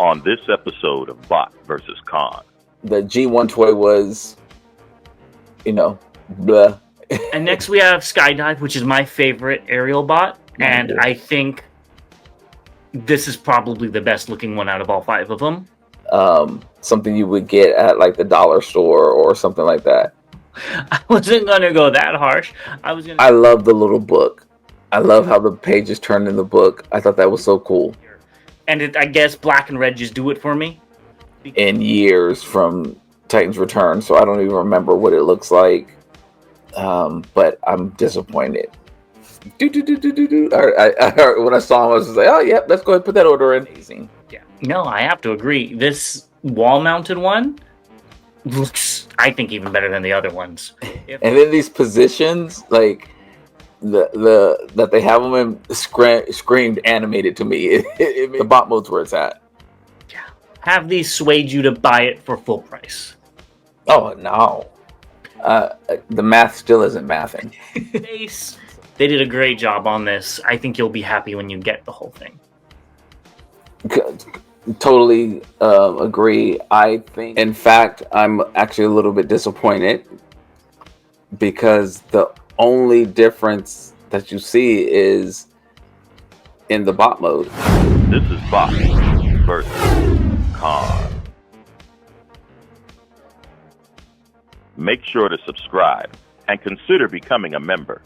on this episode of Bot vs. Con. The G1 toy was, blah. And next we have Skydive, which is my favorite aerial bot. And I think this is probably the best looking one out of all 5 of them. Something you would get at like the dollar store or something like that. I wasn't going to go that harsh. I love the little book. I love how the pages turn in the book. I thought that was so cool. And I guess black and red just do it for me. In years from Titan's Return, so I don't even remember what it looks like. But I'm disappointed. When I saw him, I was just like, oh, yeah, let's go ahead and put that order in. Amazing. Yeah. No, I have to agree. This wall-mounted one looks, I think, even better than the other ones. And then these positions, like that they have them in, screamed animated to me. The bot mode's where it's at. Yeah. Have these swayed you to buy it for full price? Oh, no. The math still isn't mathing. They did a great job on this. I think you'll be happy when you get the whole thing. Totally agree. I think, in fact, I'm actually a little bit disappointed because the only difference that you see is in the bot mode. This is Bot versus Con. Make sure to subscribe and consider becoming a member.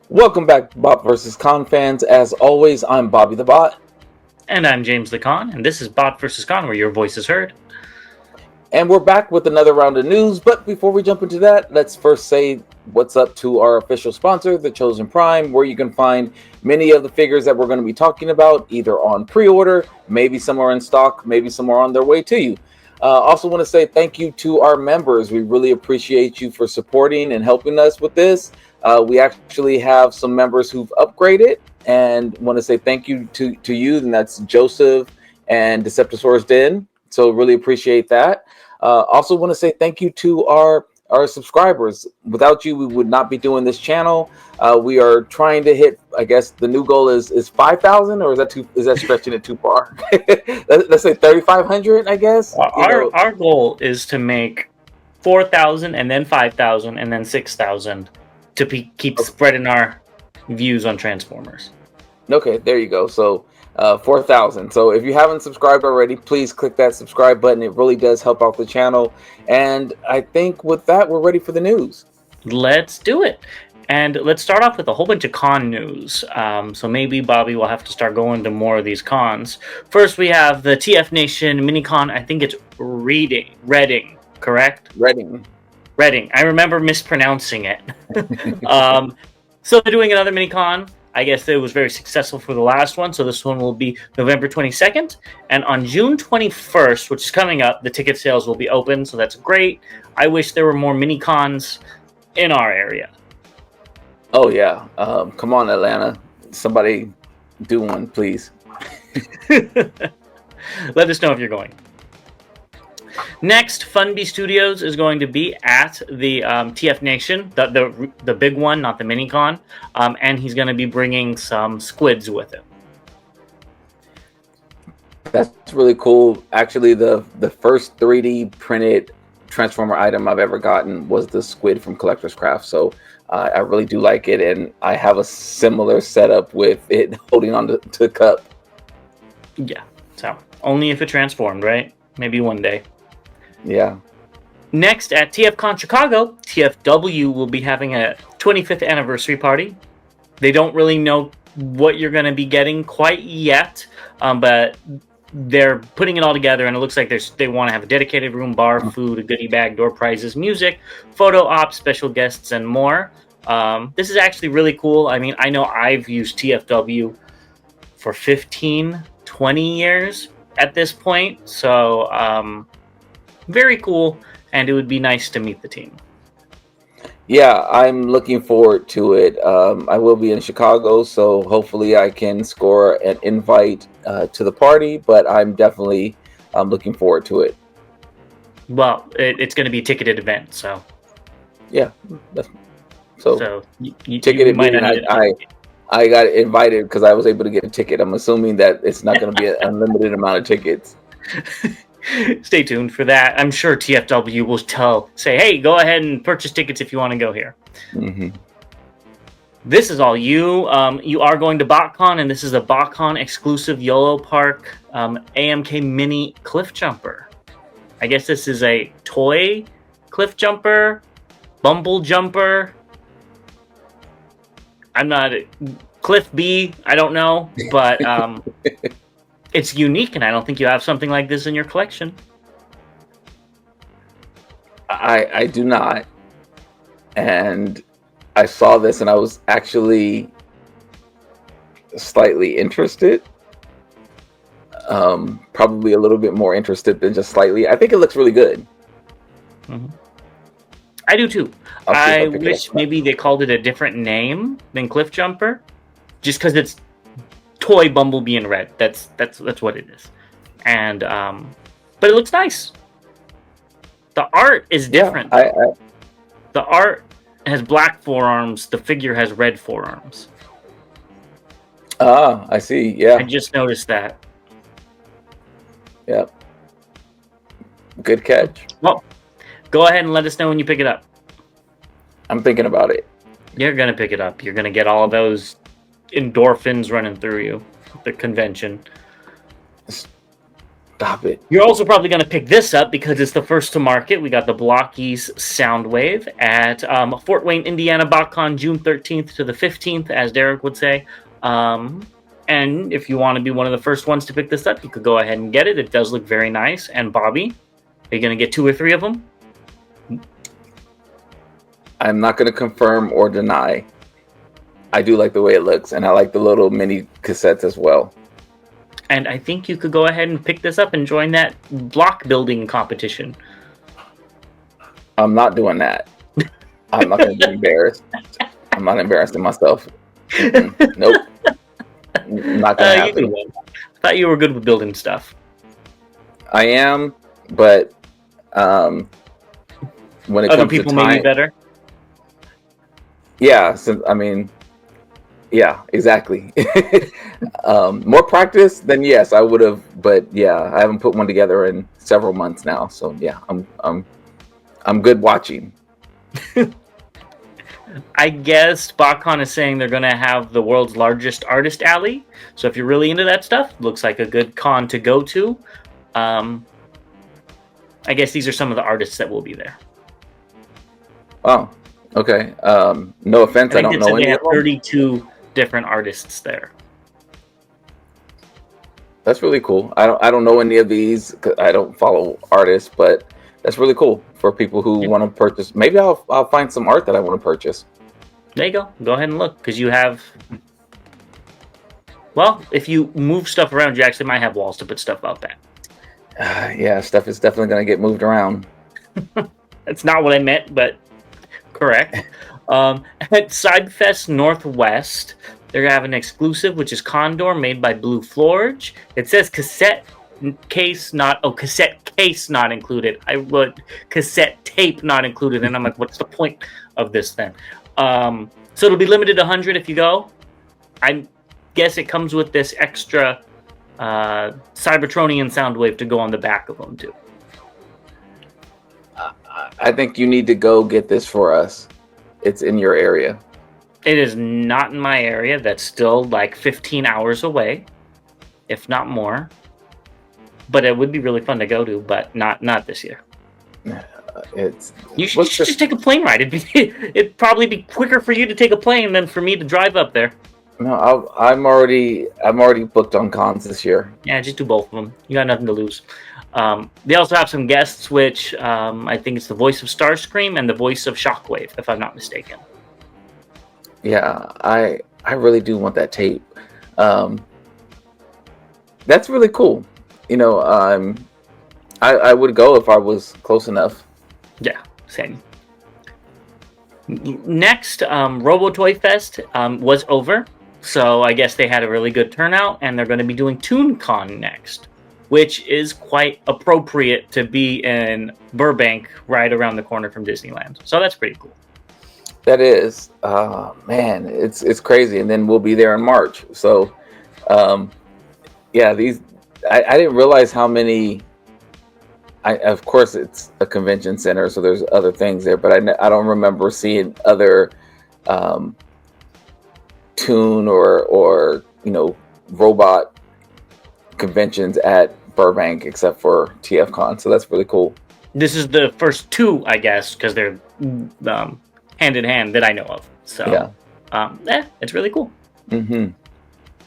Welcome back, Bot vs. Con fans. As always, I'm Bobby the Bot. And I'm James the Con, and this is Bot vs. Con, where your voice is heard. And we're back with another round of news, but before we jump into that, let's first say what's up to our official sponsor, the Chosen Prime, where you can find many of the figures that we're going to be talking about, either on pre-order, maybe some are in stock, maybe some are on their way to you. Also want to say thank you to our members. We really appreciate you for supporting and helping us with this. We actually have some members who've upgraded and want to say thank you to you, and that's Joseph and Deceptosaurus Den. So really appreciate that. Also want to say thank you to our subscribers. Without you, we would not be doing this channel. We are trying to hit, I guess the new goal is 5,000, or is that stretching it too far? Let's say 3,500, I guess. Our goal is to make 4,000 and then 5,000 and then 6,000 to keep spreading our views on Transformers. Okay, there you go. So 4,000. So if you haven't subscribed already, please click that subscribe button. It really does help out the channel. And I think with that, we're ready for the news. Let's do it. And let's start off with a whole bunch of con news. So maybe Bobby will have to start going to more of these cons. First, we have the TF Nation mini-con. I think it's Reading, correct? Reading. I remember mispronouncing it. So they're doing another mini-con. I guess it was very successful for the last one, so this one will be November 22nd. And on June 21st, which is coming up, the ticket sales will be open, so that's great. I wish there were more mini-cons in our area. Oh, yeah. Come on, Atlanta. Somebody do one, please. Let us know if you're going. Next, Funbee Studios is going to be at the TF Nation, the big one, not the mini-con, and he's going to be bringing some squids with him. That's really cool. Actually, the first 3D printed Transformer item I've ever gotten was the squid from Collector's Craft, so I really do like it, and I have a similar setup with it holding on to the cup. Yeah, so only if it transformed, right? Maybe one day. Yeah. Next, at TFCon Chicago, TFW will be having a 25th anniversary party. They don't really know what you're going to be getting quite yet, but they're putting it all together, and it looks like they want to have a dedicated room, bar, food, a goodie bag, door prizes, music, photo ops, special guests, and more. This is actually really cool. I mean, I know I've used TFW for 15, 20 years at this point, so very cool, and it would be nice to meet the team. Yeah, I'm looking forward to it. I will be in Chicago, so hopefully I can score an invite to the party, but I'm definitely looking forward to it. Well, it's going to be a ticketed event, so... Yeah. So you ticketed might meaning not I got invited because I was able to get a ticket. I'm assuming that it's not going to be an unlimited amount of tickets. Stay tuned for that. I'm sure TFW will say, hey, go ahead and purchase tickets if you want to go here. Mm-hmm. This is all you. You are going to Bcon, and this is a Bcon exclusive YOLO Park AMK Mini Cliff Jumper. I guess this is a toy cliff jumper, bumble jumper. I'm not Cliff B. I don't know, but it's unique, and I don't think you have something like this in your collection. I do not, and I saw this, and I was actually slightly interested. Probably a little bit more interested than just slightly. I think it looks really good. Mm-hmm. I do too. I wish maybe they called it a different name than Cliff Jumper, just because it's toy Bumblebee in red. That's what it is, and but it looks nice. The art is different. Yeah, the art has black forearms. The figure has red forearms. Ah, I see. Yeah, I just noticed that. Yep. Good catch. Well, go ahead and let us know when you pick it up. I'm thinking about it. You're going to pick it up. You're going to get all of those endorphins running through you at the convention. Stop it. You're also probably going to pick this up because it's the first to market. We got the Blockies Soundwave at Fort Wayne, Indiana, Bcon, June 13th to the 15th, as Derek would say. And if you want to be one of the first ones to pick this up, you could go ahead and get it. It does look very nice. And Bobby, are you going to get 2 or 3 of them? I'm not going to confirm or deny. I do like the way it looks, and I like the little mini cassettes as well. And I think you could go ahead and pick this up and join that block building competition. I'm not doing that. I'm not going to be embarrassed. I'm not embarrassing myself. Nope. Not going to happen. I thought you were good with building stuff. I am, but when it Other comes people to time, may be better. Yeah, so, I mean, yeah, exactly. More practice, then yes, I would have. But yeah, I haven't put one together in several months now. So yeah, I'm good watching. I guess Bcon is saying they're going to have the world's largest artist alley. So if you're really into that stuff, looks like a good con to go to. I guess these are some of the artists that will be there. Oh, okay. No offense, I don't know any of them. 32 different artists there. That's really cool. I don't know any of these. 'Cause I don't follow artists, but that's really cool for people who want to purchase. Maybe I'll find some art that I want to purchase. There you go. Go ahead and look, because you have. Well, if you move stuff around, you actually might have walls to put stuff up at. Yeah, stuff is definitely going to get moved around. That's not what I meant, but correct. At Sidefest Northwest, they're having an exclusive, which is Condor, made by Blue Forge. It says cassette case not included. I wrote cassette tape not included, and I'm like, what's the point of this then? So it'll be limited to 100 if you go. I guess it comes with this extra Cybertronian Soundwave to go on the back of them too. I think you need to go get this for us. It's in your area. It is not in my area. That's still like 15 hours away, if not more. But it would be really fun to go to, but not this year. You should just take a plane ride. It'd probably be quicker for you to take a plane than for me to drive up there. No, I'm already booked on cons this year. Yeah, just do both of them. You got nothing to lose. They also have some guests, which I think it's the voice of Starscream and the voice of Shockwave, if I'm not mistaken. Yeah, I really do want that tape. That's really cool. You know, I would go if I was close enough. Yeah, same. Next, Robo Toy Fest was over, so I guess they had a really good turnout, and they're going to be doing Toon Con next, which is quite appropriate to be in Burbank, right around the corner from Disneyland. So that's pretty cool. That is, man, it's crazy. And then we'll be there in March. So, yeah, I didn't realize how many. Of course, it's a convention center, so there's other things there, but I don't remember seeing other Toon or robot conventions at Burbank except for TFCon. So that's really cool. This is the first two, I guess, because they're hand in hand that I know of. So, yeah, it's really cool. Mm-hmm.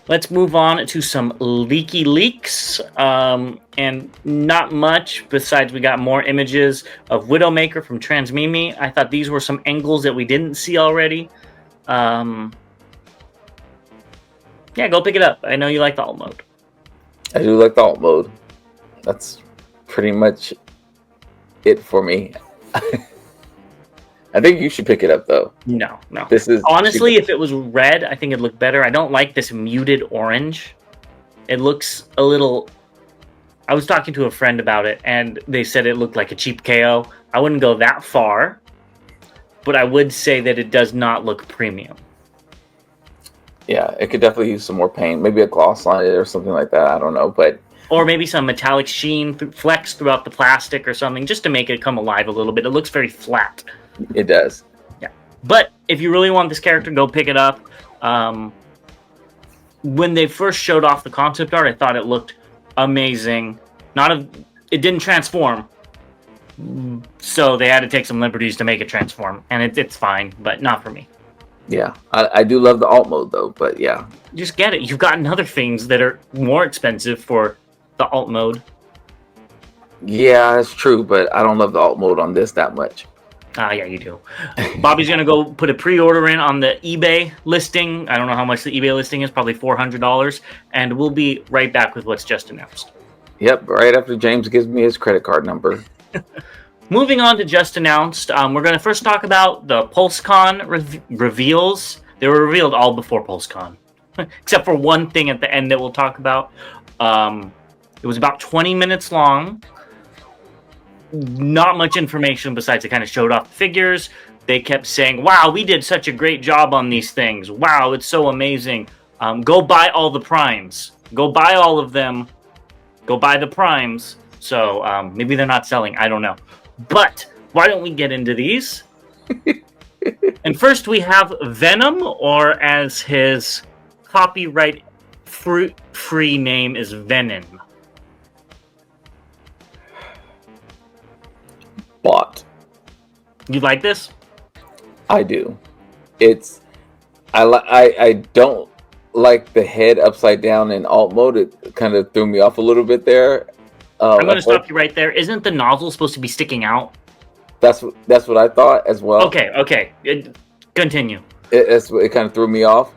Let's move on to some leaky leaks, and not much besides we got more images of Widowmaker from Transmimi. I thought these were some angles that we didn't see already. Yeah, go pick it up. I know you like the alt mode. I do like the alt mode. That's pretty much it for me. I think you should pick it up though. No. This is honestly, if it was red, I think it'd look better. I don't like this muted orange. It looks a little. I was talking to a friend about it, and they said it looked like a cheap KO. I wouldn't go that far, but I would say that it does not look premium. Yeah, it could definitely use some more paint. Maybe a gloss on it or something like that. I don't know, but or maybe some metallic sheen flex throughout the plastic or something, just to make it come alive a little bit. It looks very flat. It does. Yeah. But if you really want this character, go pick it up. When they first showed off the concept art, I thought it looked amazing. It didn't transform. So they had to take some liberties to make it transform. And it's fine, but not for me. Yeah. I do love the alt mode though, but yeah. Just get it. You've gotten other things that are more expensive for the alt mode. Yeah, that's true, but I don't love the alt mode on this that much. Yeah, you do. Bobby's going to go put a pre-order in on the eBay listing. I don't know how much the eBay listing is, probably $400. And we'll be right back with what's just announced. Yep, right after James gives me his credit card number. Moving on to just announced, we're going to first talk about the PulseCon reveals. They were revealed all before PulseCon, except for one thing at the end that we'll talk about. It was about 20 minutes long. Not much information besides it kind of showed off the figures. They kept saying, wow, we did such a great job on these things. Wow, it's so amazing. Go buy all the primes. Go buy all of them. Go buy the primes. So maybe they're not selling. I don't know. But why don't we get into these? And first we have Venom, or as his copyright free name is Venom. Bought. You like this? I do. I don't like the head upside down in alt mode. It kind of threw me off a little bit there. I'm going to stop you right there. Isn't the nozzle supposed to be sticking out? That's what I thought as well. Okay. Continue. It kind of threw me off.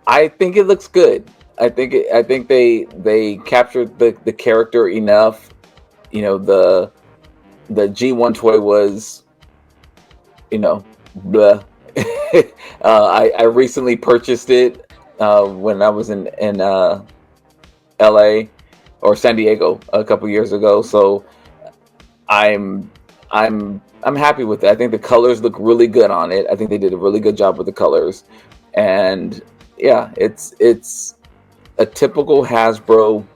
I think it looks good. I think they captured the character enough. You know, the G1 toy was, bleh. I recently purchased it when I was in LA or San Diego a couple years ago. So I'm happy with it. I think the colors look really good on it. I think they did a really good job with the colors, and yeah, it's a typical Hasbro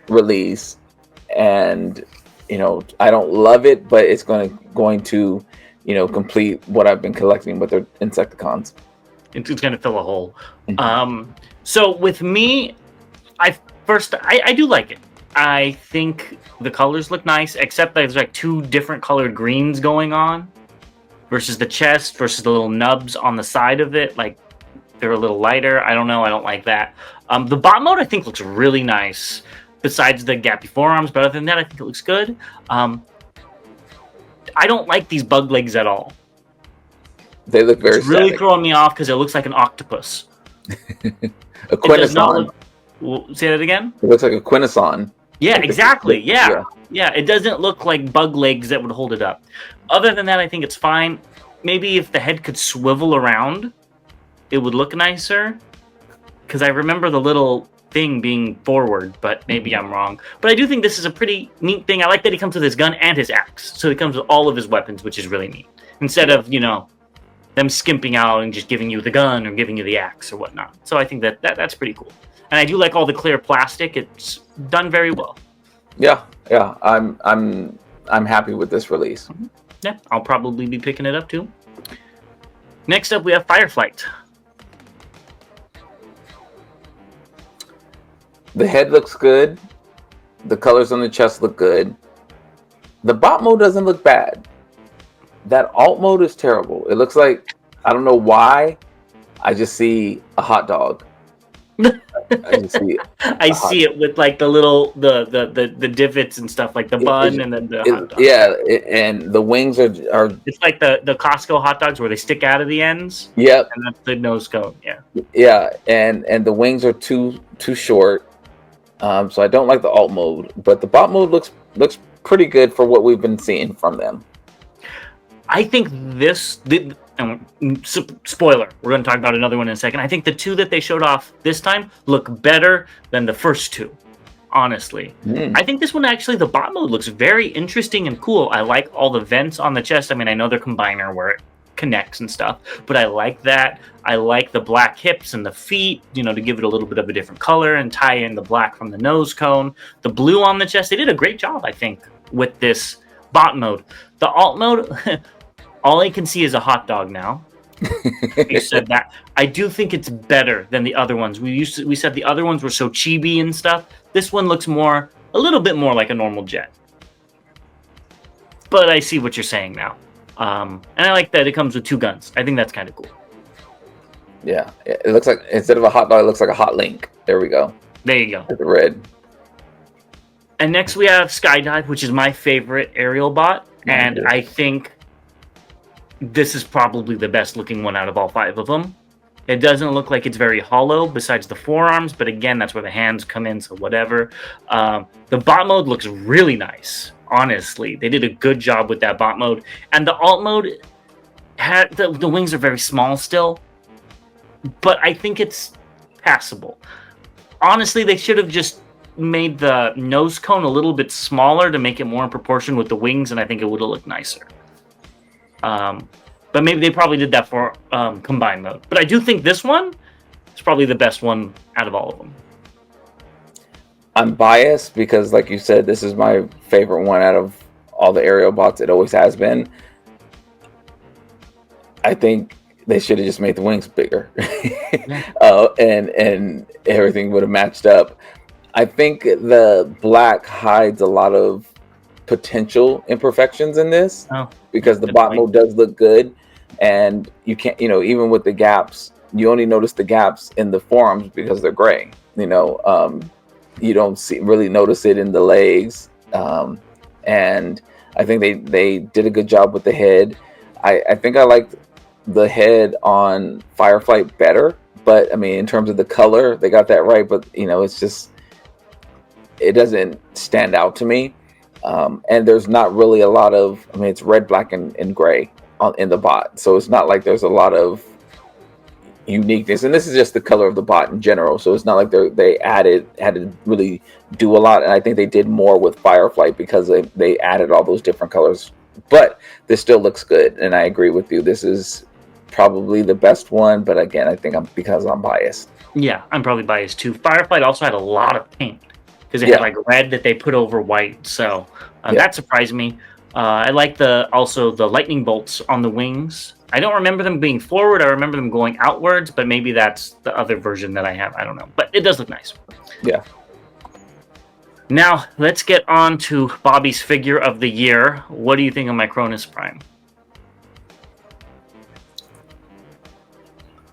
release, and I don't love it, but it's going to complete what I've been collecting with their Insecticons. It's going to fill a hole. So with me, I do like it. I think the colors look nice, except there's like two different colored greens going on versus the chest versus the little nubs on the side of it. Like they're a little lighter. I don't know. I don't like that. The bot mode I think looks really nice. Besides the gappy forearms, but other than that, I think it looks good. I don't like these bug legs at all. They look very It's really throwing me off because it looks like an octopus. A quintesson. Say that again? It looks like a quintesson. Yeah, exactly. Yeah. It doesn't look like bug legs that would hold it up. Other than that, I think it's fine. Maybe if the head could swivel around, it would look nicer. Because I remember the little thing being forward, but maybe I'm wrong. But I do think this is a pretty neat thing. I like that he comes with his gun and his axe. So he comes with all of his weapons, which is really neat. instead of, them skimping out and just giving you the gun or giving you the axe or whatnot. So I think that's pretty cool. And I do like all the clear plastic. It's done very well. Yeah. I'm happy with this release. Mm-hmm. Yeah, I'll probably be picking it up too. Next up, we have Fireflight. The head looks good. The colors on the chest look good. The bot mode doesn't look bad. That alt mode is terrible. It looks like, I don't know why, I just see a hot dog. I see it with like the little the divots and stuff, like the bun and then the hot dog. Yeah, and the wings are. It's like the Costco hot dogs where they stick out of the ends. Yep. And that's the nose cone. Yeah. Yeah, and the wings are too short. So I don't like the alt mode, but the bot mode looks pretty good for what we've been seeing from them. I think spoiler, we're going to talk about another one in a second. I think the two that they showed off this time look better than the first two, honestly. I think this one actually, the bot mode looks very interesting and cool. I like all the vents on the chest. I mean, I know they're combiner where it connects and stuff, but I like that. I like the black hips and the feet, to give it a little bit of a different color and tie in the black from the nose cone. The blue on the chest, they did a great job, I think, with this bot mode. The alt mode, all I can see is a hot dog now. You said that. I do think it's better than the other ones. We said the other ones were so chibi and stuff. This one looks a little bit more like a normal jet. But I see what you're saying now. And I like that it comes with two guns. I think that's kind of cool. Yeah, it looks like, instead of a hot dog, it looks like a hot link. There we go. There you go. With the red. And next we have Skydive, which is my favorite aerial bot. And I think this is probably the best looking one out of all five of them. It doesn't look like it's very hollow besides the forearms, but again, that's where the hands come in, so whatever. The bot mode looks really nice, honestly. They did a good job with that bot mode. And the alt mode, the wings are very small still, but I think it's passable. Honestly, they should have just made the nose cone a little bit smaller to make it more in proportion with the wings, and I think it would have looked nicer. But maybe they probably did that for combined mode. But I do think this one is probably the best one out of all of them. I'm biased because, like you said, this is my favorite one out of all the aerial bots. It always has been. I think they should have just made the wings bigger, and everything would have matched up. I think the black hides a lot of potential imperfections in this because the bot mode does look good, and you can't, even with the gaps, you only notice the gaps in the forearms because they're gray. You don't really notice it in the legs, and I think they did a good job with the head. I think I liked the head on Fireflight better, but I mean, in terms of the color, they got that right. But it's just, it doesn't stand out to me. And there's not really a lot of, it's red, black, and gray in the bot. So it's not like there's a lot of uniqueness. And this is just the color of the bot in general. So it's not like they had to really do a lot. And I think they did more with Fireflight because they added all those different colors. But this still looks good. And I agree with you. This is probably the best one. But again, I think because I'm biased. Yeah, I'm probably biased too. Fireflight also had a lot of paint, because it had like red that they put over white, so that surprised me. I like also the lightning bolts on the wings. I don't remember them being forward. I remember them going outwards, but maybe that's the other version that I have. I don't know, but it does look nice. Yeah. Now let's get on to Bobby's figure of the year. What do you think of my Cronis Prime?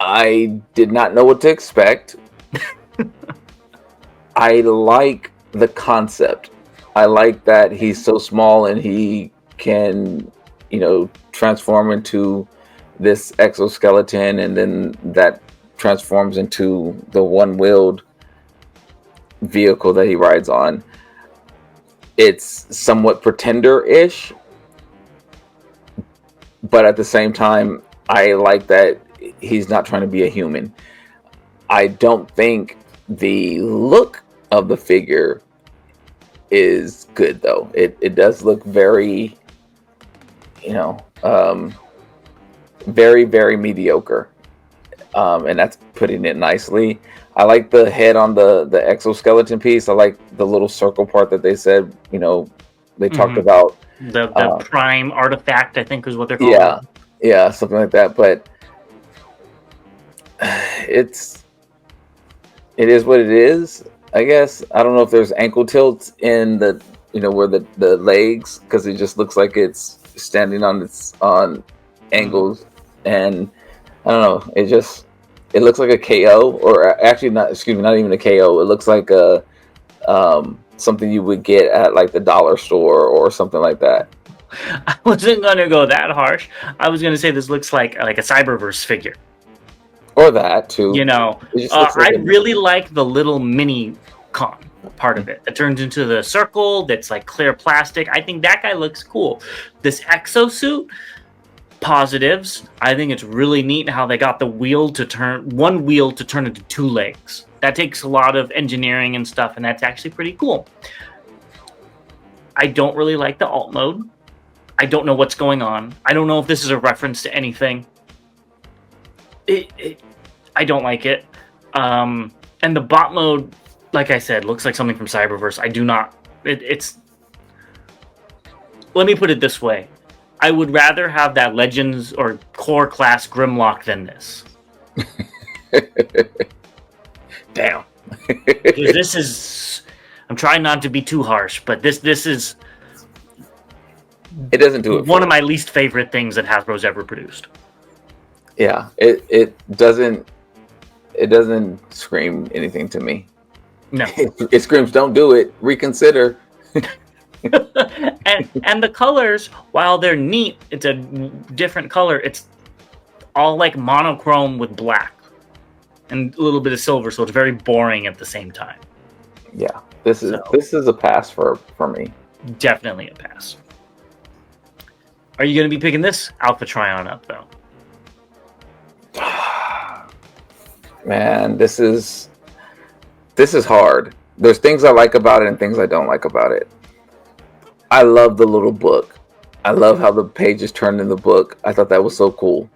I did not know what to expect. I like the concept. I like that he's so small and he can, transform into this exoskeleton, and then that transforms into the one-wheeled vehicle that he rides on. It's somewhat Pretender-ish, but at the same time, I like that he's not trying to be a human. I don't think the look of the figure is good, though. It does look very, very, very mediocre. And that's putting it nicely. I like the head on the exoskeleton piece. I like the little circle part that they said, they talked about. The Prime artifact, I think is what they're calling it. Yeah, something like that. But it is what it is, I guess. I don't know if there's ankle tilts in the, where the legs, because it just looks like it's standing on angles, and I don't know. It looks like a KO, or actually not even a KO. It looks like a something you would get at like the dollar store or something like that. I wasn't gonna go that harsh. I was gonna say this looks like a Cyberverse figure. Or that too. I really like the little mini con part of it. It turns into the circle that's like clear plastic. I think that guy looks cool. This exosuit, positives. I think it's really neat how they got one wheel to turn into two legs. That takes a lot of engineering and stuff, and that's actually pretty cool. I don't really like the alt mode. I don't know what's going on. I don't know if this is a reference to anything. I don't like it. And the bot mode, like I said, looks like something from Cyberverse. I do not. It's. Let me put it this way. I would rather have that Legends or Core class Grimlock than this. Damn. This is. I'm trying not to be too harsh, but this is. It doesn't do it. One of my least favorite things that Hasbro's ever produced. Yeah, it doesn't scream anything to me. No. It screams, don't do it, reconsider. and the colors, while they're neat, it's a different color. It's all like monochrome with black and a little bit of silver, so it's very boring at the same time. Yeah, this is a pass for me. Definitely a pass. Are you going to be picking this Alpha Trion up though? Man, this is hard. There's things I like about it and things I don't like about it. I love the little book. I love how the pages turned in the book. I thought that was so cool.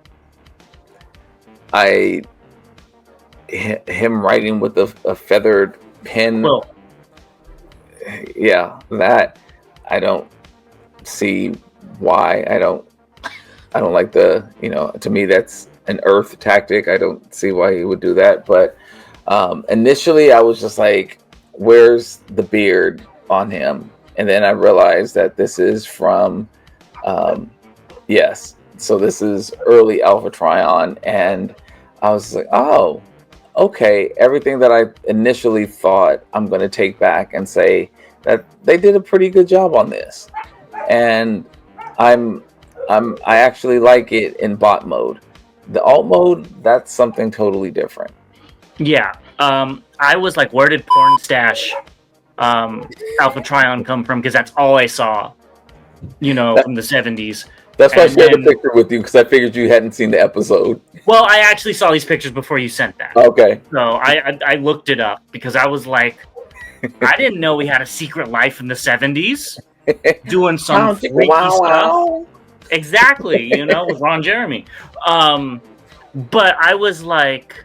Him writing with a feathered pen. Well, yeah, that I don't see why. I don't like the, to me that's an Earth tactic. I don't see why he would do that. But initially I was just like, where's the beard on him? And then I realized that this is from, yes. So this is early Alpha Trion. And I was like, oh, okay. Everything that I initially thought, I'm going to take back and say that they did a pretty good job on this. And I actually like it in bot mode. The alt mode, that's something totally different. Yeah. I was like, where did Porn Stash Alpha Trion come from? Because that's all I saw, from the 70s. That's why I shared the picture with you, because I figured you hadn't seen the episode. Well, I actually saw these pictures before you sent that. Okay. So I looked it up because I was like, I didn't know we had a secret life in the 70s doing some freaky stuff. Exactly, with Ron Jeremy. But I was like,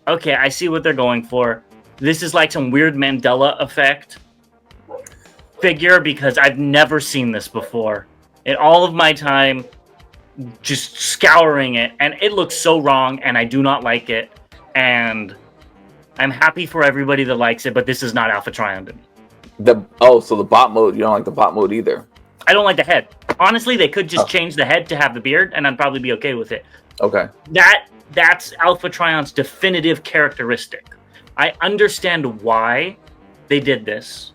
okay, I see what they're going for. This is like some weird Mandela effect figure because I've never seen this before. In all of my time just scouring it, and it looks so wrong, and I do not like it. And I'm happy for everybody that likes it, but this is not Alpha Trion to me. So the bot mode, you don't like the bot mode either? I don't like the head. Honestly, they could just change the head to have the beard, and I'd probably be okay with it. Okay. That's Alpha Trion's definitive characteristic. I understand why they did this,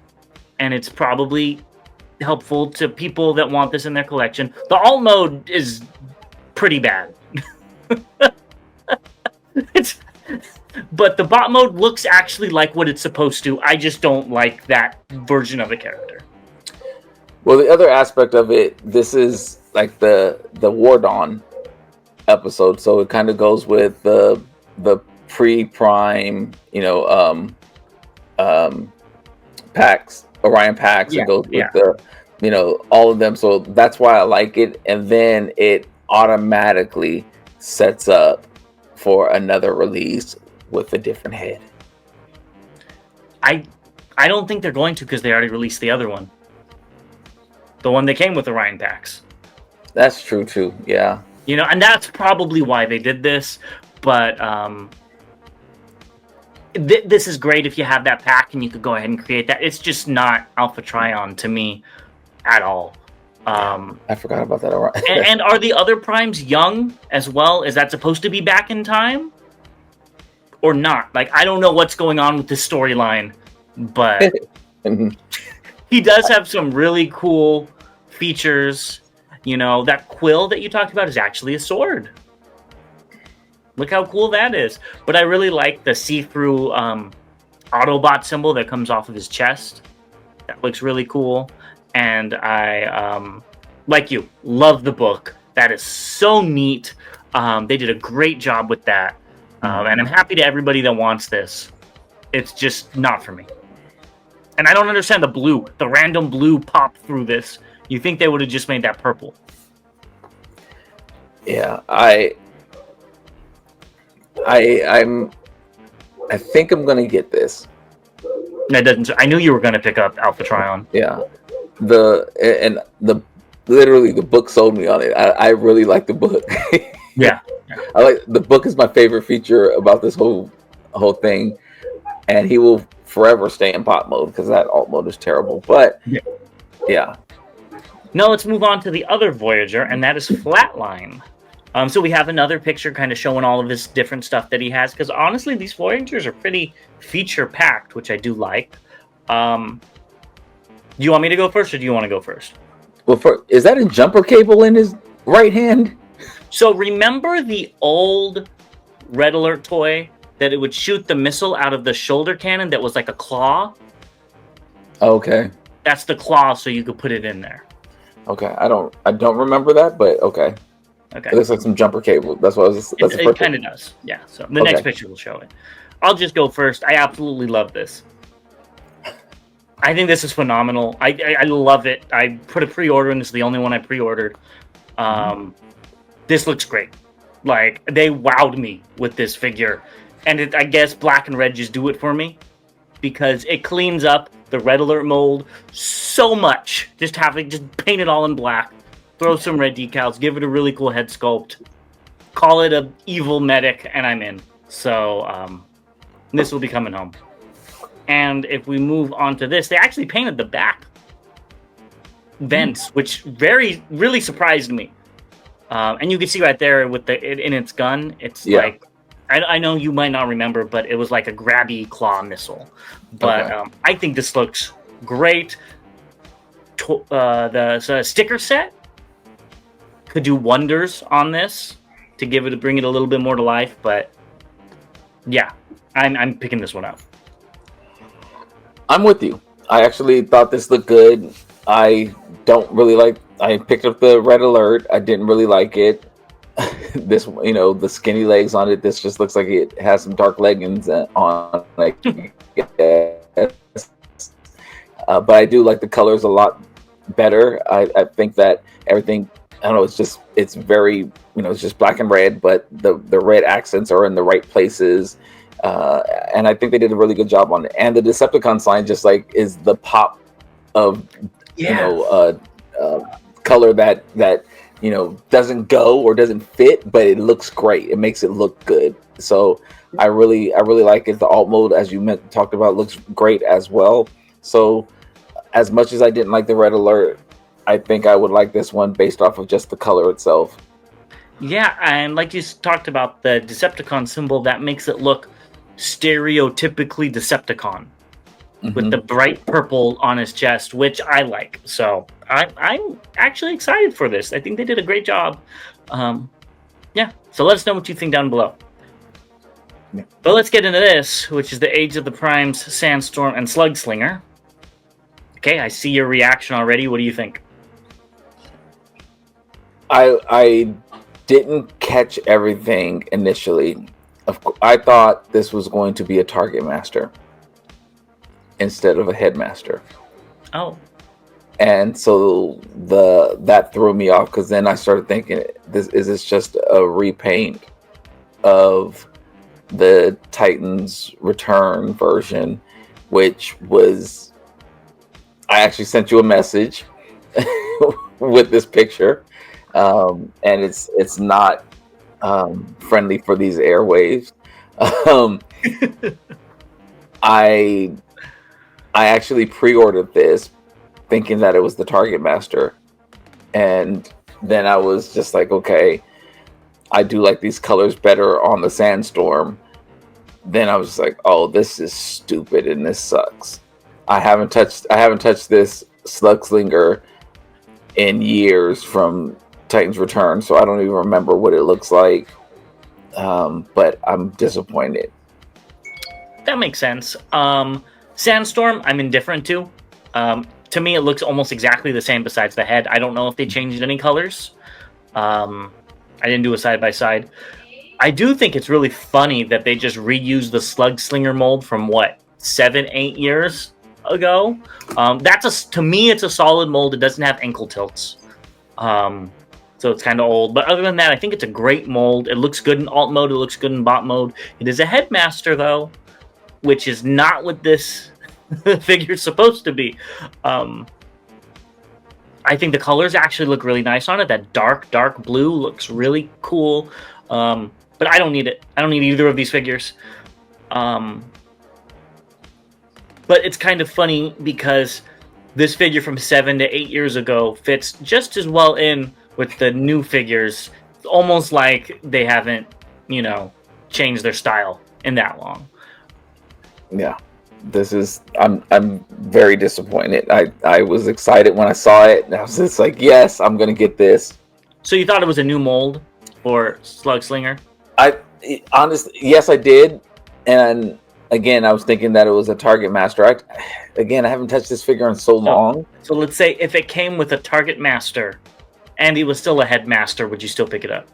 and it's probably helpful to people that want this in their collection. The alt mode is pretty bad. But the bot mode looks actually like what it's supposed to. I just don't like that version of the character. Well, the other aspect of it, this is like the War Dawn episode, so it kind of goes with the pre-Prime, packs, Orion packs, and goes with the, all of them. So that's why I like it. And then it automatically sets up for another release with a different head. I don't think they're going to, because they already released the other one. The one that came with the Orion packs. That's true too, yeah. You know, and that's probably why they did this. But this is great if you have that pack and you could go ahead and create that. It's just not Alpha Trion to me at all. I forgot about that. And are the other primes young as well? Is that supposed to be back in time? Or not? Like, I don't know what's going on with this storyline, but he does have some really cool features. You know, that quill that you talked about is actually a sword. Look how cool that is. But I really like the see-through Autobot symbol that comes off of his chest. That looks really cool. And I, like you, love the book. That is so neat. They did a great job with that. And I'm happy to everybody that wants this. It's just not for me. And I don't understand the random blue pop through this. You think they would have just made that purple. Yeah, I think I'm gonna get this. That doesn't. I knew you were gonna pick up Alpha Trion. Yeah, literally the book sold me on it. I really like the book. Yeah, I like the book. Is my favorite feature about this whole thing, and he will forever stay in pop mode because that alt mode is terrible. But yeah. Now let's move on to the other Voyager, and that is Flatline. So we have another picture kind of showing all of this different stuff that he has, because honestly, these Voyagers are pretty feature-packed, which I do like. Do you want me to go first, or do you want to go first? Well, is that a jumper cable in his right hand? So remember the old Red Alert toy that it would shoot the missile out of the shoulder cannon that was like a claw? Okay. That's the claw, so you could put it in there. Okay, I don't remember that, but okay. Okay. It looks like some jumper cable. That's what I was. It kind of does. Yeah. So the next picture will show it. I'll just go first. I absolutely love this. I think this is phenomenal. I love it. I put a pre-order, and this is the only one I pre-ordered. This looks great. Like, they wowed me with this figure, and I guess black and red just do it for me, because it cleans up the Red Alert mold so much. Just paint it all in black, throw some red decals, give it a really cool head sculpt, call it a evil medic, and I'm in. So this will be coming home. And if we move on to this, they actually painted the back vents, which really surprised me. And you can see right there with in its gun, it's like, I know you might not remember, but it was like a grabby claw missile. But I think this looks great. The sticker set could do wonders on this to bring it a little bit more to life. But yeah, I'm picking this one up. I'm with you. I actually thought this looked good. I picked up the Red Alert. I didn't really like it. This, the skinny legs on it. This just looks like it has some dark leggings on. Like, but I do like the colors a lot better. I think that everything. I don't know. It's very. It's just black and red, but the red accents are in the right places. And I think they did a really good job on it. And the Decepticon sign just like is the pop of color that doesn't go or doesn't fit, but it looks great. It makes it look good. So I really like it. The alt mode, as you talked about, looks great as well. So as much as I didn't like the Red Alert, I think I would like this one based off of just the color itself. Yeah, and like you talked about the Decepticon symbol, that makes it look stereotypically Decepticon with the bright purple on his chest, which I like. So I'm actually excited for this. I think they did a great job. Yeah, so let us know what you think down below. Yeah. But let's get into this, which is the Age of the Primes, Sandstorm, and Slug Slinger. Okay, I see your reaction already. What do you think? I didn't catch everything initially. I thought this was going to be a Target Master instead of a Headmaster. Oh. And so that threw me off, because then I started thinking, this just a repaint of the Titans Return version, which was, I actually sent you a message with this picture, and it's not friendly for these airwaves. I actually pre-ordered this thinking that it was the Target Master, and then I was just like, okay, I do like these colors better on the Sandstorm. Then I was just like, oh, this is stupid and this sucks. I haven't touched this Slug Slinger in years from Titan's Return, so I don't even remember what it looks like. But I'm disappointed. That makes sense. Sandstorm, I'm indifferent to. To me, it looks almost exactly the same besides the head. I don't know if they changed any colors. I didn't do a side-by-side. I do think it's really funny that they just reused the Slug Slinger mold from, 7-8 years ago? To me, it's a solid mold. It doesn't have ankle tilts. So it's kind of old. But other than that, I think it's a great mold. It looks good in alt mode. It looks good in bot mode. It is a headmaster, though, which is not what this figure's supposed to be. I think the colors actually look really nice on it. That dark blue looks really cool. But I don't need it. I don't need either of these figures. But it's kind of funny because this figure from 7 to 8 years ago fits just as well in with the new figures. It's almost like they haven't, changed their style in that long. Yeah. I'm very disappointed. I was excited when I saw it, and I was just like, yes, I'm gonna get this. So you thought it was a new mold for Slug Slinger? Honestly, yes, I did. And again, I was thinking that it was a Target Master. I haven't touched this figure in so long. So let's say if it came with a Target Master and he was still a Headmaster, would you still pick it up?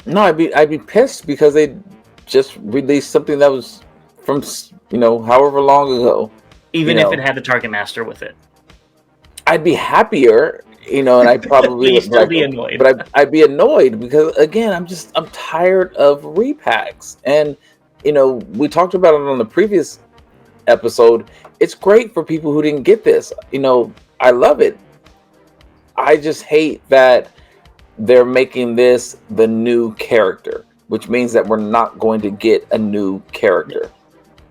No, I'd be pissed because they just released something that was from however long ago. Even if it had the Target Master with it, I'd be happier. And I probably would still be annoyed. But I'd be annoyed because again, I'm tired of repacks. And we talked about it on the previous episode. It's great for people who didn't get this. I love it. I just hate that they're making this the new character, which means that we're not going to get a new character.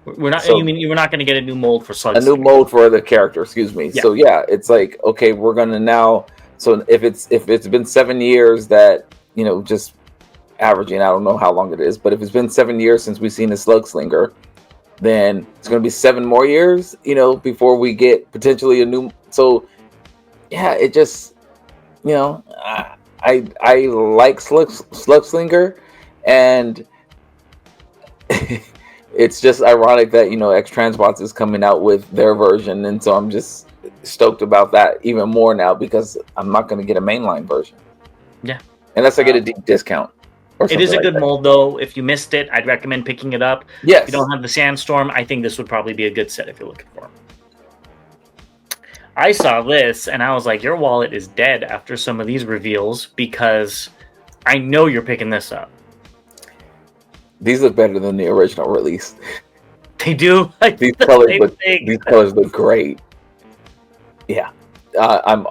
We're not. So, you mean we're not going to get a new mold for Slug? A new mold for the character. Excuse me. Yeah. So yeah, it's like, okay, we're gonna now. So if it's been 7 years that just averaging, I don't know how long it is, but if it's been 7 years since we've seen a Slug Slinger, then it's gonna be 7 more years, before we get potentially a new. So yeah, it just I like Slug Slinger, and. It's just ironic that X Transbots is coming out with their version, and so I'm just stoked about that even more now because I'm not going to get a mainline version. Yeah, unless I get a deep discount. It is a good mold, though. If you missed it, I'd recommend picking it up. Yes. If you don't have the Sandstorm, I think this would probably be a good set if you're looking for it. I saw this, and I was like, your wallet is dead after some of these reveals because I know you're picking this up. These look better than the original release. They do. These colors look great. Yeah, when I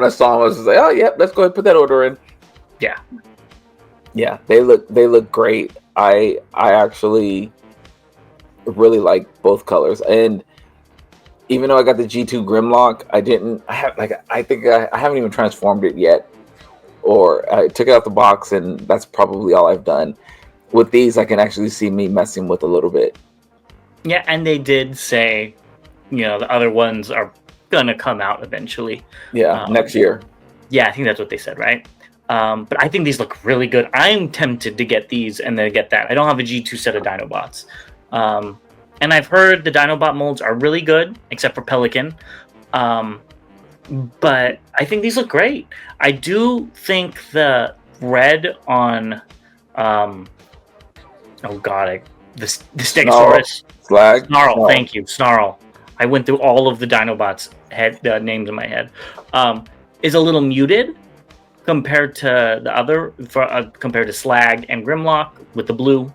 saw them, I was just like, oh yeah, let's go ahead and put that order in. Yeah, they look great. I actually really like both colors, and even though I got the G2 Grimlock, I haven't even transformed it yet. Or I took it out the box, and that's probably all I've done. With these, I can actually see me messing with a little bit. Yeah, and they did say, the other ones are gonna come out eventually. Yeah, next year. Yeah, I think that's what they said, right? But I think these look really good. I'm tempted to get these and then get that. I don't have a G2 set of Dinobots. And I've heard the Dinobot molds are really good, except for Pelican. But I think these look great. I do think the red on, the Stegosaurus. Slag? Snarl, thank you, Snarl. I went through all of the Dinobots names in my head. Is a little muted compared to the other, compared to Slag and Grimlock with the blue.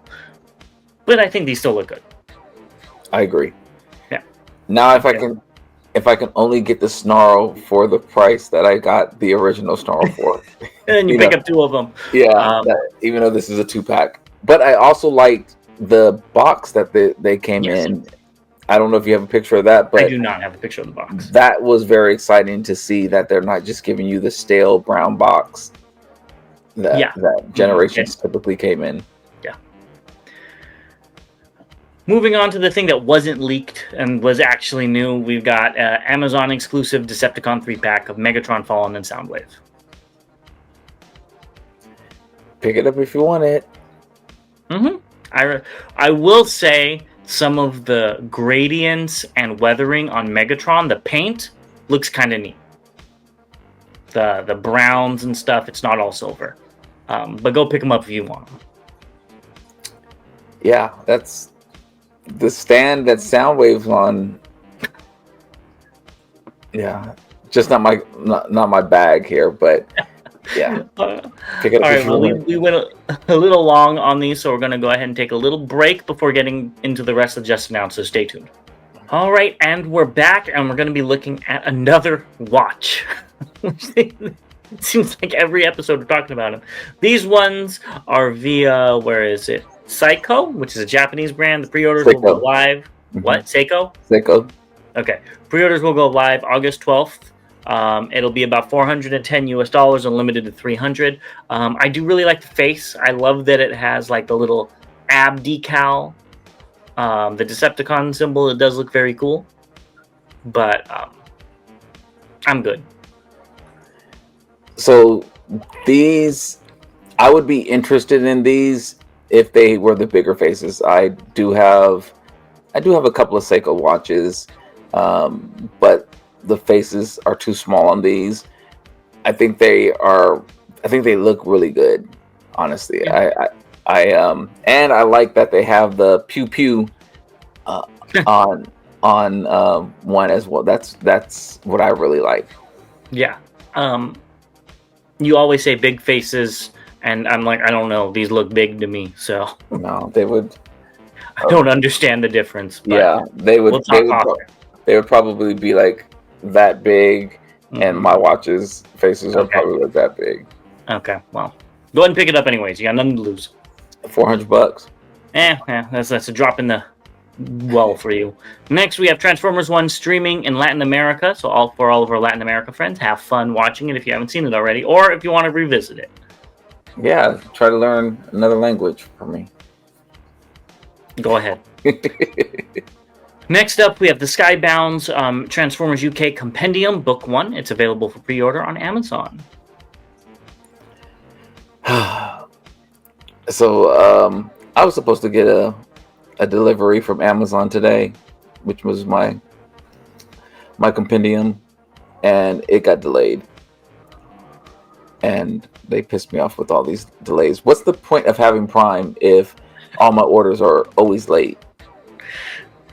But I think these still look good. I agree. Yeah. Now, if I can only get the Snarl for the price that I got the original Snarl for, and then you pick up two of them. Yeah, even though this is a 2-pack. But I also liked the box that they came in. I don't know if you have a picture of that, but I do not have a picture of the box. That was very exciting to see that they're not just giving you the stale brown box that Generations typically came in. Yeah. Moving on to the thing that wasn't leaked and was actually new, we've got Amazon exclusive Decepticon 3-pack of Megatron, Fallen, and Soundwave. Pick it up if you want it. I will say some of the gradients and weathering on Megatron, the paint looks kind of neat. The browns and stuff, it's not all silver. But go pick them up if you want them. Yeah, that's the stand that Soundwave's on. Yeah, just not my bag here, but yeah. Pick it up. All right, well, we went a little long on these, so we're going to go ahead and take a little break before getting into the rest of Just Announced, so stay tuned. All right, and we're back, and we're going to be looking at another watch. It seems like every episode we're talking about them. These ones are via, where is it? Seiko, which is a Japanese brand. The pre-orders will go live. What? Seiko? Seiko. Okay. Pre-orders will go live August 12th. It'll be about $410 US and limited to 300. I do really like the face. I love that it has like the little ab decal, the Decepticon symbol. It does look very cool, but I'm good. So these, I would be interested in these if they were the bigger faces. I do have a couple of Seiko watches, but the faces are too small on these. I think they look really good, honestly. Yeah. And I like that they have the pew pew on one as well. That's what I really like. Yeah. You always say big faces, and I'm like, I don't know, these look big to me, so no, they would. I don't understand the difference. But yeah, they would. They would probably be like that big, and my watch's faces are probably like that big. Okay, well, go ahead and pick it up anyways. You got nothing to lose. $400. That's a drop in the well for you. Next, we have Transformers 1 streaming in Latin America. So for all of our Latin America friends, have fun watching it if you haven't seen it already, or if you want to revisit it. Yeah, try to learn another language for me. Go ahead. Next up, we have the Skybound's Transformers UK Compendium, Book 1. It's available for pre-order on Amazon. So, I was supposed to get a delivery from Amazon today, which was my compendium, and it got delayed. And they pissed me off with all these delays. What's the point of having Prime if all my orders are always late?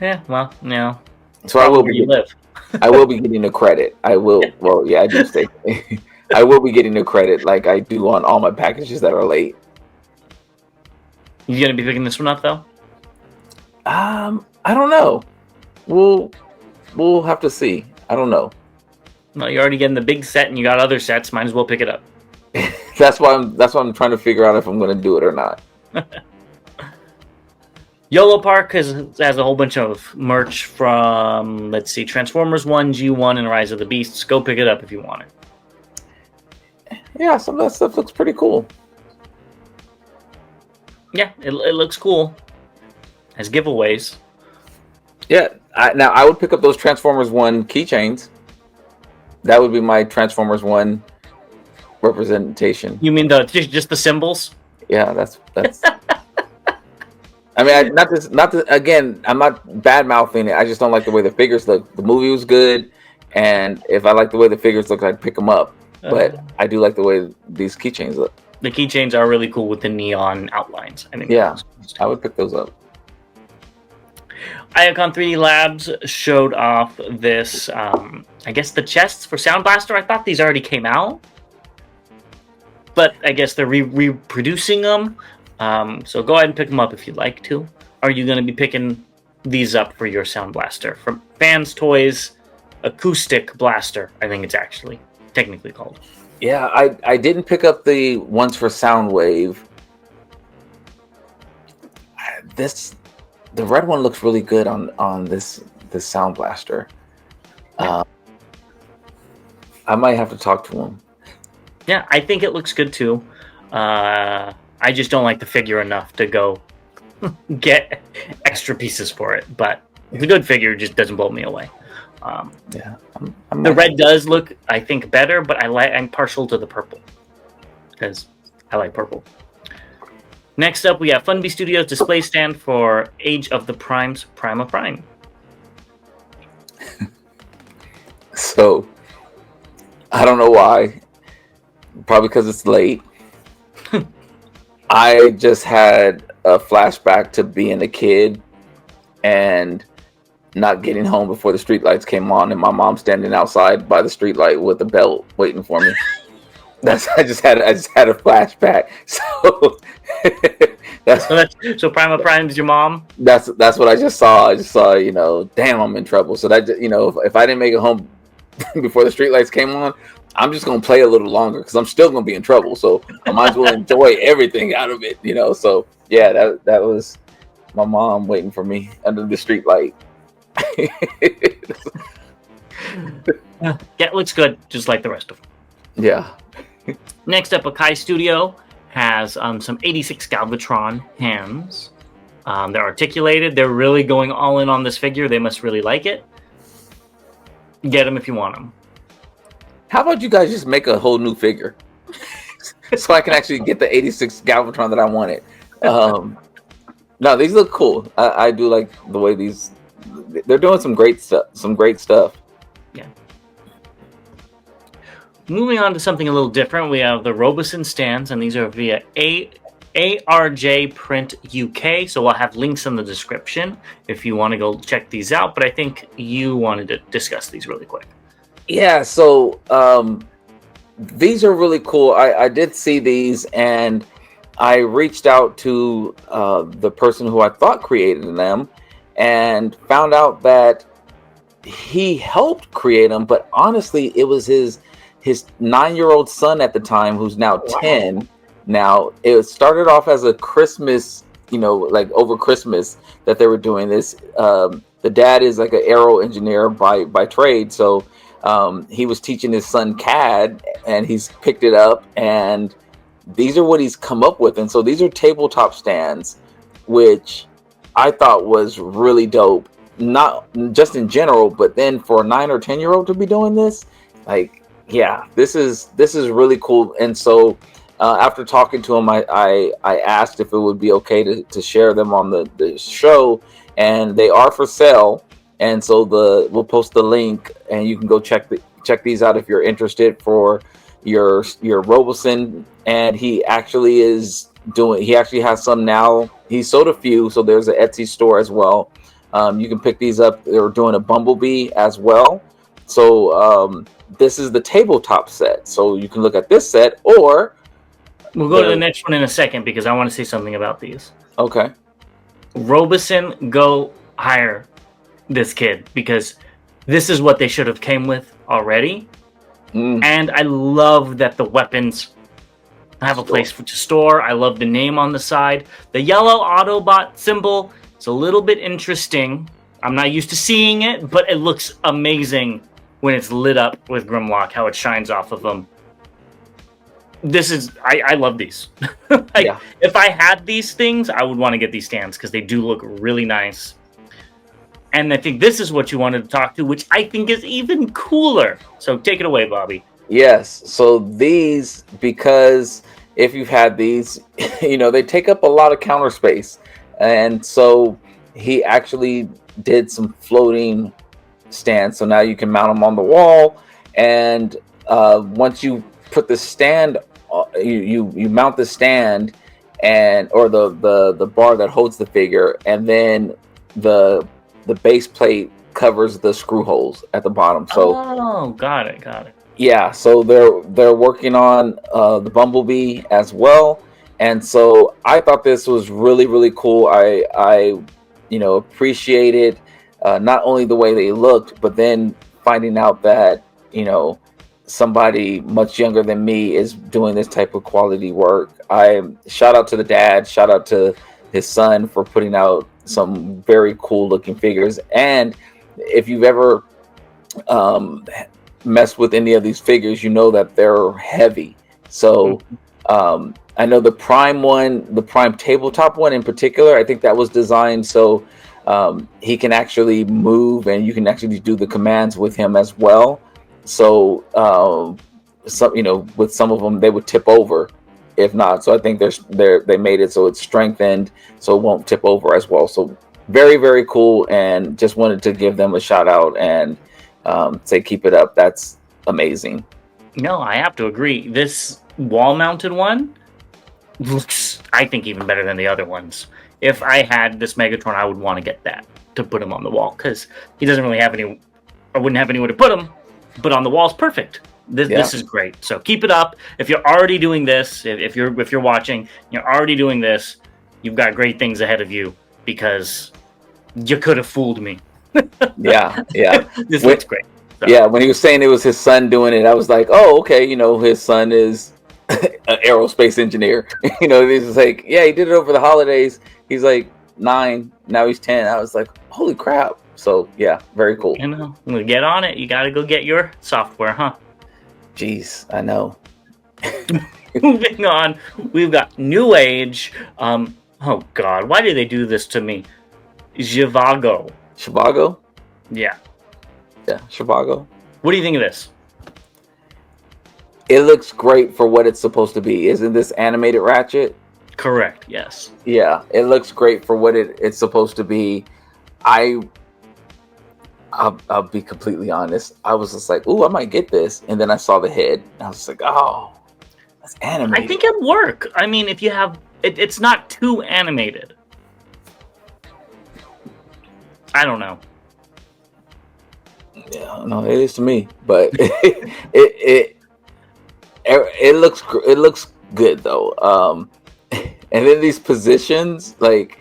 Yeah, well, no. So I will be getting a credit. I will. Well, yeah, I do stay. I will be getting a credit like I do on all my packages that are late. You gonna be picking this one up though? I don't know. We'll have to see. I don't know. No, you're already getting the big set, and you got other sets. Might as well pick it up. That's why I'm trying to figure out if I'm going to do it or not. YOLO Park has a whole bunch of merch from, let's see, Transformers 1, G1, and Rise of the Beasts. Go pick it up if you want it. Yeah, some of that stuff looks pretty cool. Yeah, it looks cool. Has giveaways. Yeah, now I would pick up those Transformers 1 keychains. That would be my Transformers 1 representation. You mean just the symbols? Yeah, that's. I mean, again, I'm not bad mouthing it. I just don't like the way the figures look. The movie was good, and if I like the way the figures look, I'd pick them up. But I do like the way these keychains look. The keychains are really cool with the neon outlines. I think. Yeah, I would pick those up. Iacon 3D Labs showed off this, I guess the chests for Sound Blaster. I thought these already came out, but I guess they're reproducing them. So go ahead and pick them up if you'd like to. Are you going to be picking these up for your Sound Blaster? From Fans Toys Acoustic Blaster, I think it's actually technically called. Yeah, I didn't pick up the ones for Soundwave. The red one looks really good on this Sound Blaster. I might have to talk to him. Yeah, I think it looks good too. I just don't like the figure enough to go get extra pieces for it. But the good figure just doesn't blow me away. Yeah, the red does look, I think, better, but I'm partial to the purple because I like purple. Next up, we have Funbee Studios display stand for Age of the Primes, Prime of Prime. So, I don't know why. Probably because it's late. I just had a flashback to being a kid and not getting home before the streetlights came on, and my mom standing outside by the streetlight with a belt waiting for me. I just had a flashback. So so Prime of Prime is your mom? That's what I just saw. I just saw, damn, I'm in trouble. So that, if I didn't make it home before the streetlights came on, I'm just gonna play a little longer because I'm still gonna be in trouble. So I might as well enjoy everything out of it, So yeah, that was my mom waiting for me under the streetlight. Yeah, it looks good, just like the rest of them. Yeah. Next up, Akai Studio has some 86 Galvatron hands. They're articulated. They're really going all in on this figure. They must really like it. Get them if you want them. How about you guys just make a whole new figure so I can actually get the 86 Galvatron that I wanted? No, these look cool. I do like the way they're doing some great stuff. Yeah. Moving on to something a little different, we have the Robosin stands, and these are via ARJ Print UK. So I'll have links in the description if you want to go check these out. But I think you wanted to discuss these really quick. Yeah, so these are really cool. I did see these, and I reached out to the person who I thought created them and found out that he helped create them, but honestly, it was his 9-year-old son at the time, who's now 10. Now, it started off as a Christmas, like over Christmas that they were doing this. The dad is like an aero engineer by trade, so he was teaching his son CAD, and he's picked it up, and these are what he's come up with. And so these are tabletop stands, which I thought was really dope. Not just in general, but then for a 9 or 10-year-old to be doing this, like, yeah, this is really cool. And so after talking to him, I asked if it would be okay to share them on the show, and they are for sale. And so we'll post the link, and you can go check these out if you're interested for your Robosin. And he actually has some now. He sold a few, so there's an Etsy store as well. You can pick these up. They're doing a Bumblebee as well. So this is the tabletop set. So you can look at this set, or we'll go to the next one in a second because I want to say something about these. Okay. Robosin, go hire this kid because this is what they should have came with already. And I love that the weapons have a place to store. I love the name on the side. The yellow Autobot symbol is a little bit interesting. I'm not used to seeing it, but it looks amazing when it's lit up with Grimlock, how it shines off of them. I love these. If I had these things, I would want to get these stands because they do look really nice. And I think this is what you wanted to talk to, which I think is even cooler. So take it away, Bobby. Yes. So these, because if you've had these, they take up a lot of counter space. And so he actually did some floating stands. So now you can mount them on the wall. And once you put the stand, you mount the stand or the bar that holds the figure. And then the the base plate covers the screw holes at the bottom. So got it. yeah, so they're working on the Bumblebee as well, and so I thought this was really, really cool. I appreciated not only the way they looked, but then finding out that somebody much younger than me is doing this type of quality work. I shout out to the dad, shout out to his son for putting out some very cool looking figures. And if you've ever messed with any of these figures, you know that they're heavy. So I know the Prime one, the Prime tabletop one in particular, I think that was designed so he can actually move and you can actually do the commands with him as well. So with some of them they would tip over if not. So I think they made it so it's strengthened so it won't tip over as well. So very, very cool, and just wanted to give them a shout out and say keep it up. That's amazing. No, I have to agree. This wall mounted one looks, I think, even better than the other ones. If I had this Megatron, I would want to get that to put him on the wall, because he doesn't really have any, I wouldn't have anywhere to put him, but on the wall's perfect. This is great. So keep it up. If you're already doing this, if you're watching, you're already doing this, you've got great things ahead of you, because you could have fooled me. Yeah. This looks great. So. Yeah, when he was saying it was his son doing it, I was like, oh, okay, his son is an aerospace engineer. He's like, yeah, he did it over the holidays. He's like 9, now he's 10. I was like, holy crap. So yeah, very cool. Get on it. You got to go get your software, huh? Jeez, I know. Moving on, we've got New Age. Oh God, why did they do this to me? Zhivago. Yeah, Zhivago. What do you think of this? It looks great for what it's supposed to be. Isn't this animated Ratchet? Correct, yes. Yeah, it looks great for what it's supposed to be. I'll be completely honest. I was just like, ooh, I might get this. And then I saw the head. And I was like, oh, that's animated. I think it'd work. I mean, if you have... It's not too animated. I don't know. Yeah, no, it is to me. But it looks good, though. And then these positions, like...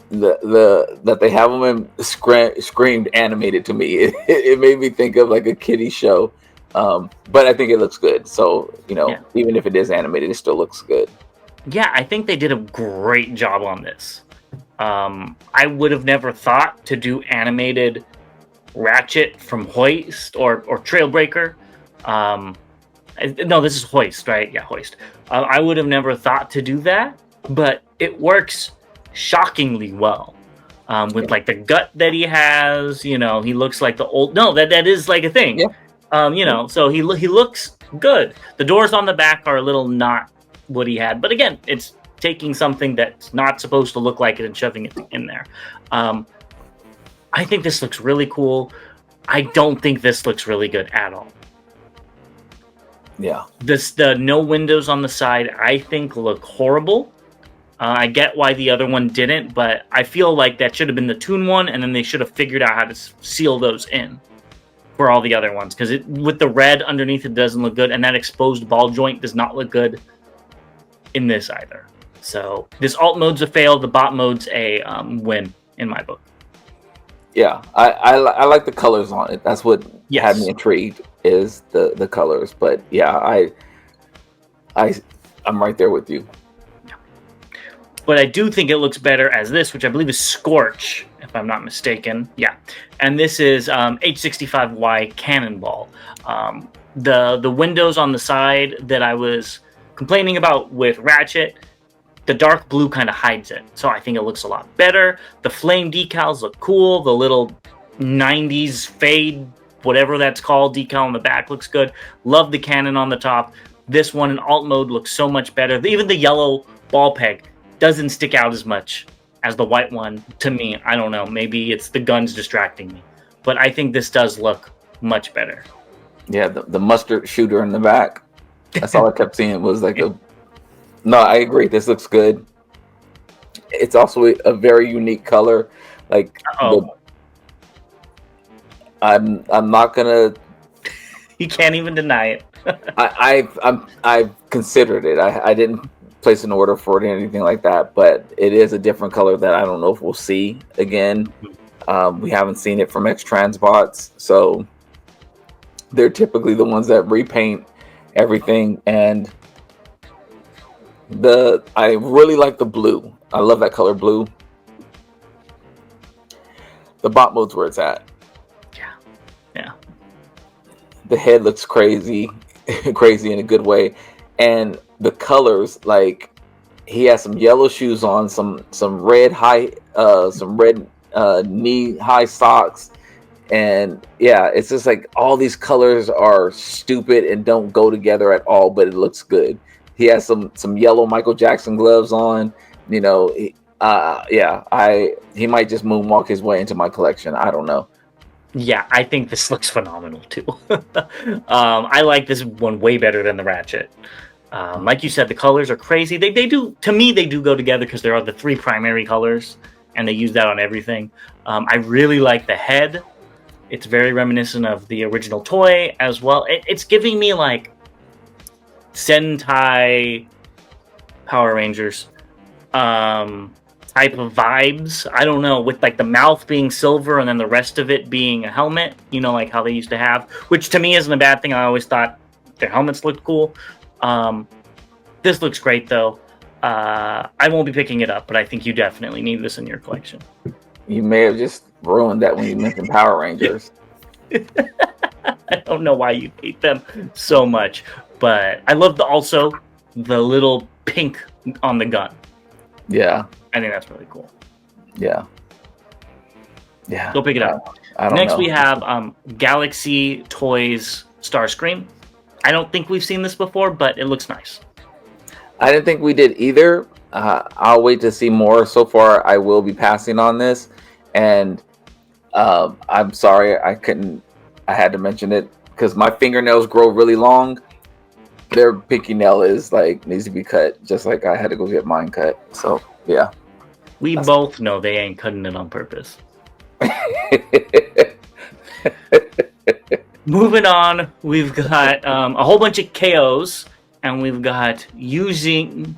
that they have them in screamed animated to me. It made me think of like a kiddie show, but I think it looks good. So even if it is animated, it still looks good. Yeah, I think they did a great job on this. I would have never thought to do animated Ratchet from Hoist or Trailbreaker. No, this is Hoist, right? Yeah, Hoist. I would have never thought to do that, but it works shockingly well, with like the gut that he has. He looks like the old. No, that is like a thing. Yeah. So he looks good. The doors on the back are a little not what he had, but again, it's taking something that's not supposed to look like it and shoving it in there. I think this looks really cool. I don't think this looks really good at all. Yeah. The no windows on the side, I think, look horrible. I get why the other one didn't, but I feel like that should have been the Toon one, and then they should have figured out how to seal those in for all the other ones, because with the red underneath, it doesn't look good, and that exposed ball joint does not look good in this either. So this alt mode's a fail. The bot mode's a win in my book. Yeah, I like the colors on it. That's what had me intrigued, is the colors. But yeah, I'm right there with you. But I do think it looks better as this, which I believe is Scorch, if I'm not mistaken. Yeah. And this is H65Y Cannonball. The windows on the side that I was complaining about with Ratchet, the dark blue kind of hides it. So I think it looks a lot better. The flame decals look cool. The little 90s fade, whatever that's called, decal on the back looks good. Love the cannon on the top. This one in alt mode looks so much better. Even the yellow ball peg doesn't stick out as much as the white one to me. I don't know. Maybe it's the guns distracting me. But I think this does look much better. Yeah, the mustard shooter in the back. That's all I kept seeing was like a... No, I agree. This looks good. It's also a very unique color. Like I'm not gonna. You can't even deny it. I've considered it. I didn't place an order for it or anything like that, but it is a different color that I don't know if we'll see again. We haven't seen it from X-Transbots, so they're typically the ones that repaint everything. And I really like the blue. I love that color blue. The bot mode's where it's at. Yeah. The head looks crazy, crazy in a good way, and the colors, like he has some yellow shoes on, some red knee high socks, and yeah, it's just like all these colors are stupid and don't go together at all, but it looks good. He has some yellow Michael Jackson gloves on, you know. He might just moonwalk his way into my collection. I don't know. Yeah, I think this looks phenomenal too. I like this one way better than the Ratchet. Like you said, the colors are crazy. They do, to me, they do go together because there are the 3 primary colors, and they use that on everything. I really like the head. It's very reminiscent of the original toy as well. It's giving me like Sentai Power Rangers type of vibes. I don't know, with like the mouth being silver and then the rest of it being a helmet, you know, like how they used to have, which to me isn't a bad thing. I always thought their helmets looked cool. This looks great though. I won't be picking it up, but I think you definitely need this in your collection. You may have just ruined that when you mentioned Power Rangers. I don't know why you hate them so much, but I love also the little pink on the gun. Yeah. I think that's really cool. Yeah. Go pick it up. Next we have Galaxy Toys Starscream. I don't think we've seen this before, but it looks nice. I didn't think we did either. I'll wait to see more. So far, I will be passing on this. And I'm sorry, I had to mention it because my fingernails grow really long. Their pinky nail needs to be cut, just like I had to go get mine cut. So, yeah. We both know they ain't cutting it on purpose. Moving on, we've got a whole bunch of KOs, and we've got using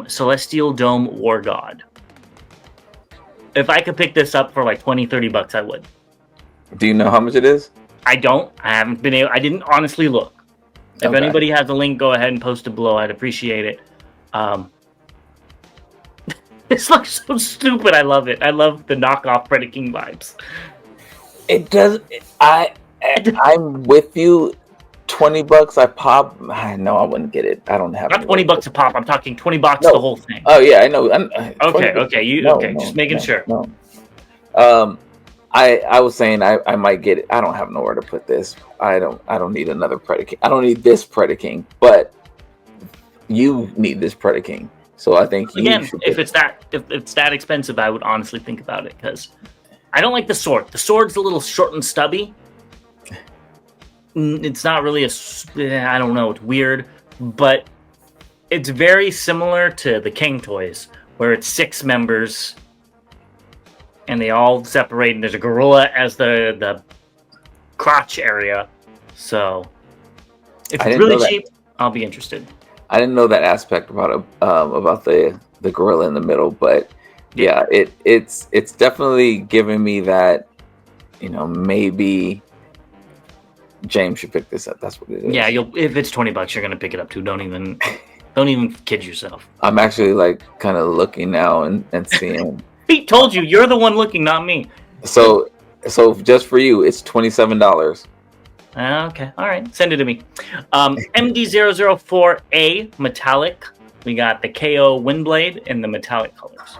Celestial Dome War God. If I could pick this up for like $20-$30, I would. Do you know how much it is? I don't. I didn't honestly look. If anybody has a link, go ahead and post it below. I'd appreciate it. This looks so stupid. I love it. I love the knockoff Freddy King vibes. It does. I'm with you. $20 I pop. No, I wouldn't get it. I don't have. Not $20 a pop. I'm talking $20 the whole thing. Oh yeah, I know. Okay. Just making sure. No. I was saying I might get it. I don't have nowhere to put this. I don't need another Predaking. I don't need this Predaking, but you need this Predaking. So I think if it's that expensive, I would honestly think about it because I don't like the sword. The sword's a little short and stubby. It's not really I don't know. It's weird, but it's very similar to the King toys, where it's 6 members. And they all separate, and there's a gorilla as the crotch area. So, if it's really cheap, I'll be interested. I didn't know that aspect about the gorilla in the middle, but yeah, it's definitely giving me that, maybe James should pick this up. That's what it is. Yeah, if it's $20, you're gonna pick it up too. Don't even kid yourself. I'm actually kind of looking now and seeing. Pete told you, you're the one looking, not me. So just for you, it's $27. Okay, all right, send it to me. MD004A metallic. We got the KO Windblade in the metallic colors.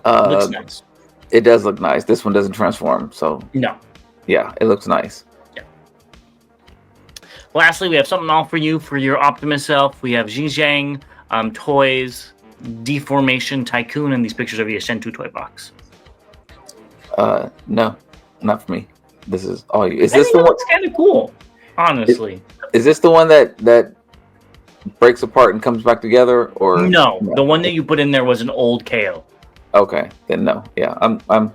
Looks nice. It does look nice. This one doesn't transform, so no. Yeah, it looks nice. Yeah. Lastly, we have something all for you for your Optimus self. We have Xinjiang toys. Deformation Tycoon, and these pictures of the Shentu toy box. No, not for me. This is all you. Is this the one? It's kind of cool, honestly. Is this the one that breaks apart and comes back together, or no? The one that you put in there was an old KO. Okay, then no. Yeah, I'm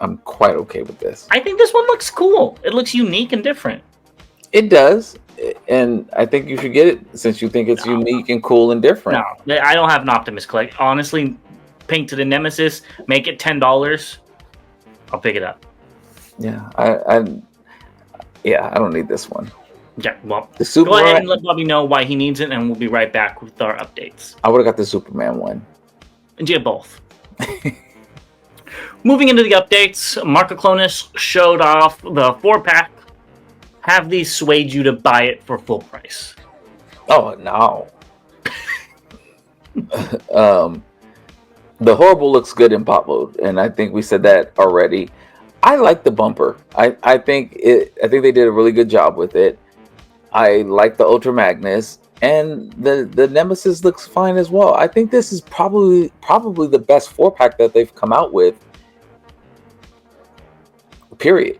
I'm quite okay with this. I think this one looks cool. It looks unique and different. It does, and I think you should get it since you think it's unique and cool and different. No, I don't have an Optimus collect. Honestly, Pink to the Nemesis, make it $10. I'll pick it up. Yeah, I don't need this one. Yeah, well, the go ahead and let Bobby know why he needs it, and we'll be right back with our updates. I would have got the Superman one. Yeah, both. Moving into the updates, Marco Cronis showed off the 4-pack. Have these swayed you to buy it for full price? Oh, no. The Horrible looks good in pop mode, and I think we said that already. I like the bumper. I think they did a really good job with it. I like the Ultra Magnus, and the Nemesis looks fine as well. I think this is probably the best 4-pack that they've come out with. Period.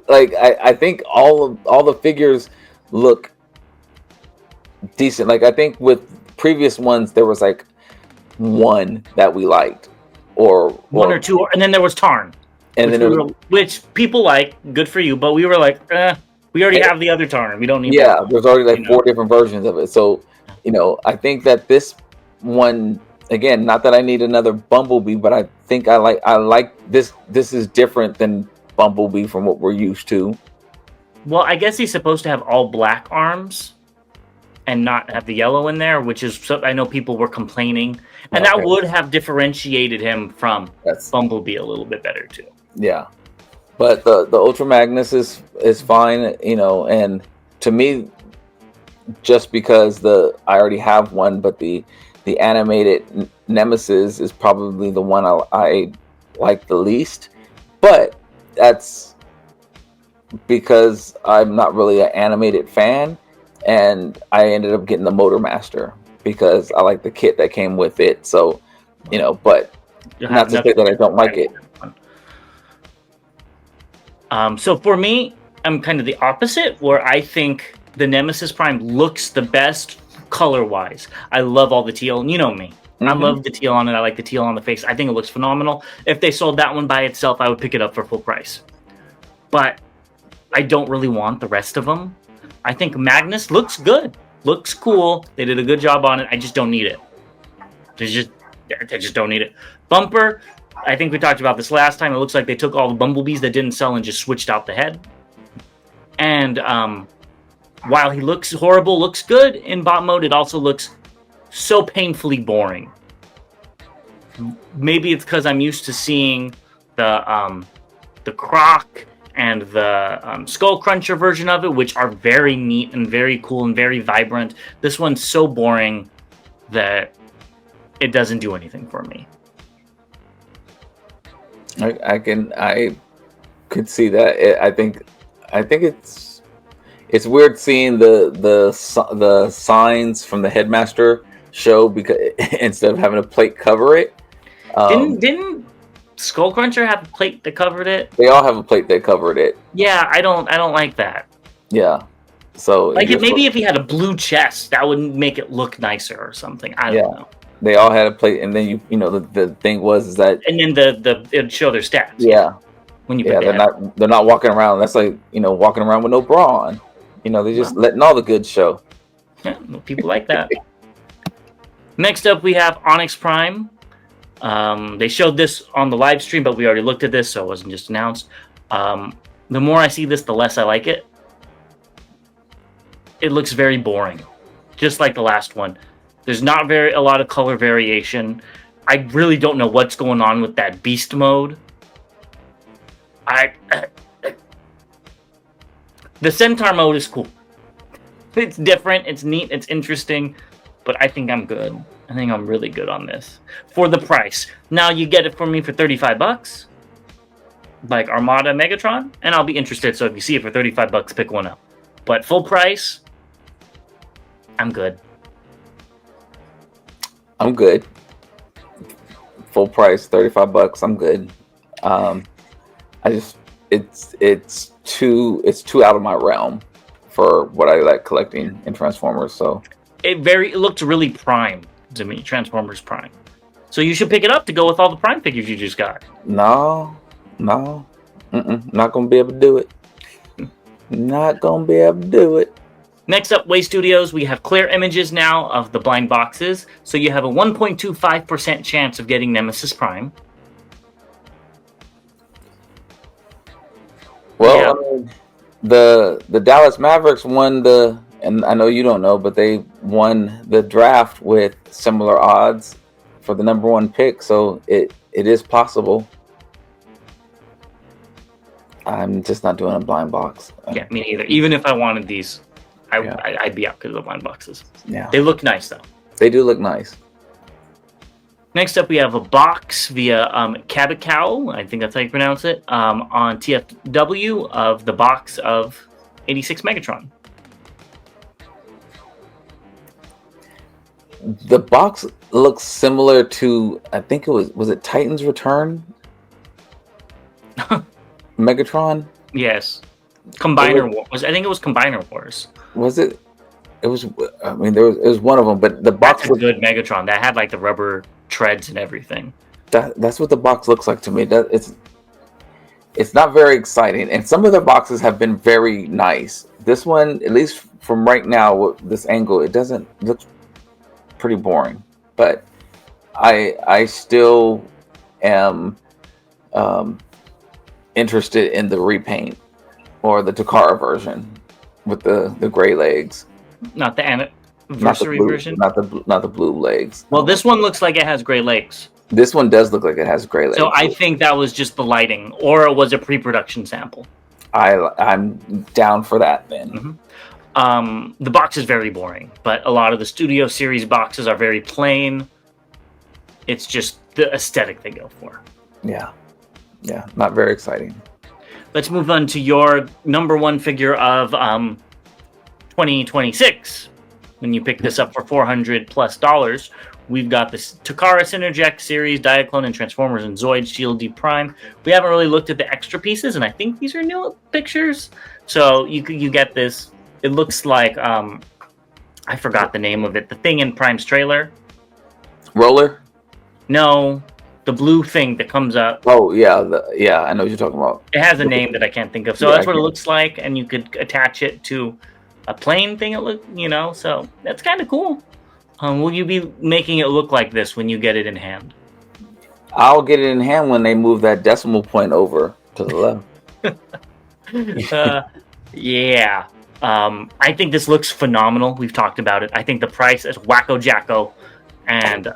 Like I think all the figures look decent. Like I think with previous ones there was like one that we liked, or one or two, and then there was Tarn, and then which people like. Good for you, but we were like, we already have the other Tarn. We don't need. Yeah, there's already like 4 different versions of it. So I think that this one, again, not that I need another Bumblebee, but I think I like this. This is different than Bumblebee from what we're used to. Well, I guess he's supposed to have all black arms and not have the yellow in there, which is, I know people were complaining, and that would have differentiated him from Bumblebee a little bit better too. Yeah, but the Ultra Magnus is fine, and to me, just because I already have one, but the animated Nemesis is probably the one I like the least, but that's because I'm not really an animated fan, and I ended up getting the Motor Master because I like the kit that came with it. So, but not to say that I don't like it. So for me, I'm kind of the opposite, where I think the Nemesis Prime looks the best color-wise. I love all the teal, and you know me. I love the teal on it. I like the teal on the face. I think it looks phenomenal. If they sold that one by itself, I would pick it up for full price. But I don't really want the rest of them. I think Magnus looks good. Looks cool. They did a good job on it. I just don't need it. I just don't need it. Bumper, I think we talked about this last time. It looks like they took all the Bumblebees that didn't sell and just switched out the head. And while he looks horrible, looks good in bot mode, it also looks so painfully boring. Maybe it's because I'm used to seeing the Croc and the Skull Cruncher version of it, which are very neat and very cool and very vibrant. This one's so boring that it doesn't do anything for me. I could see that. I think it's weird seeing the signs from the Headmaster show because instead of having a plate cover it. Didn't Skull Cruncher have a plate that covered it? They all have a plate that covered it. Yeah, I don't like that. Yeah. So maybe if he had a blue chest, that would make it look nicer or something. I don't know. They all had a plate, and then the thing was that, and then it'd show their stats. Yeah. When you they're not walking around. That's like walking around with no bra on. They're just letting all the goods show. Yeah, people like that. Next up, we have Onyx Prime. They showed this on the live stream, but we already looked at this, so it wasn't just announced. The more I see this, the less I like it. It looks very boring, just like the last one. There's not a lot of color variation. I really don't know what's going on with that beast mode. The Centaur mode is cool. It's different, it's neat, it's interesting, but I think I'm good. I think I'm really good on this. For the price. Now you get it for me for $35, like Armada Megatron, and I'll be interested, so if you see it for $35, pick one up. But full price, I'm good. I'm good. Full price, $35, I'm good. It's too out of my realm for what I like collecting in Transformers. So it looked really Prime to me, Transformers Prime. So you should pick it up to go with all the Prime figures you just got. No, No, not gonna be able to do it. Not gonna be able to do it. Next up, Way Studios, we have clear images now of the blind boxes. So you have a 1.25% chance of getting Nemesis Prime. Well, yeah. I mean, the Dallas Mavericks won and I know you don't know, but they won the draft with similar odds for the number one pick. So it is possible. I'm just not doing a blind box. Yeah, me neither. Even if I wanted these, I'd be out because of the blind boxes. Yeah, they look nice though. They do look nice. Next up, we have a box via Kabakow, I think that's how you pronounce it, on TFW of the box of 86 Megatron. The box looks similar to, I think was it Titan's Return? Megatron? Yes. Combiner Wars. I think it was Combiner Wars. Was it? It was. I mean, it was one of them, but the box was a good Megatron that had like the rubber treads and everything. That's what the box looks like to me. It's not very exciting, and some of the boxes have been very nice. This one, at least from right now, with this angle, it doesn't look pretty boring. But I still am interested in the repaint or the Takara version with the gray legs. Not the anniversary version. Not the blue legs. Well, this one looks like it has gray legs. This one does look like it has gray legs. So I think that was just the lighting, or it was a pre-production sample. I'm down for that then. Mm-hmm. The box is very boring, but a lot of the Studio Series boxes are very plain. It's just the aesthetic they go for. Yeah, not very exciting. Let's move on to your number one figure of 2026. When you pick this up for $400+, we've got this Takara Synerject series, Diaclone and Transformers and Zoid Shield D Prime. We haven't really looked at the extra pieces, and I think these are new pictures. So you get this. It looks like I forgot the name of it. The thing in Prime's trailer. Roller? No, the blue thing that comes up. Oh yeah, I know what you're talking about. It has a name that I can't think of. So that's what it looks like, and you could attach it to a plane thing. So that's kind of cool. Will you be making it look like this when you get it in hand? I'll get it in hand when they move that decimal point over to the left. Yeah. I think this looks phenomenal. We've talked about it. I think the price is wacko jacko, and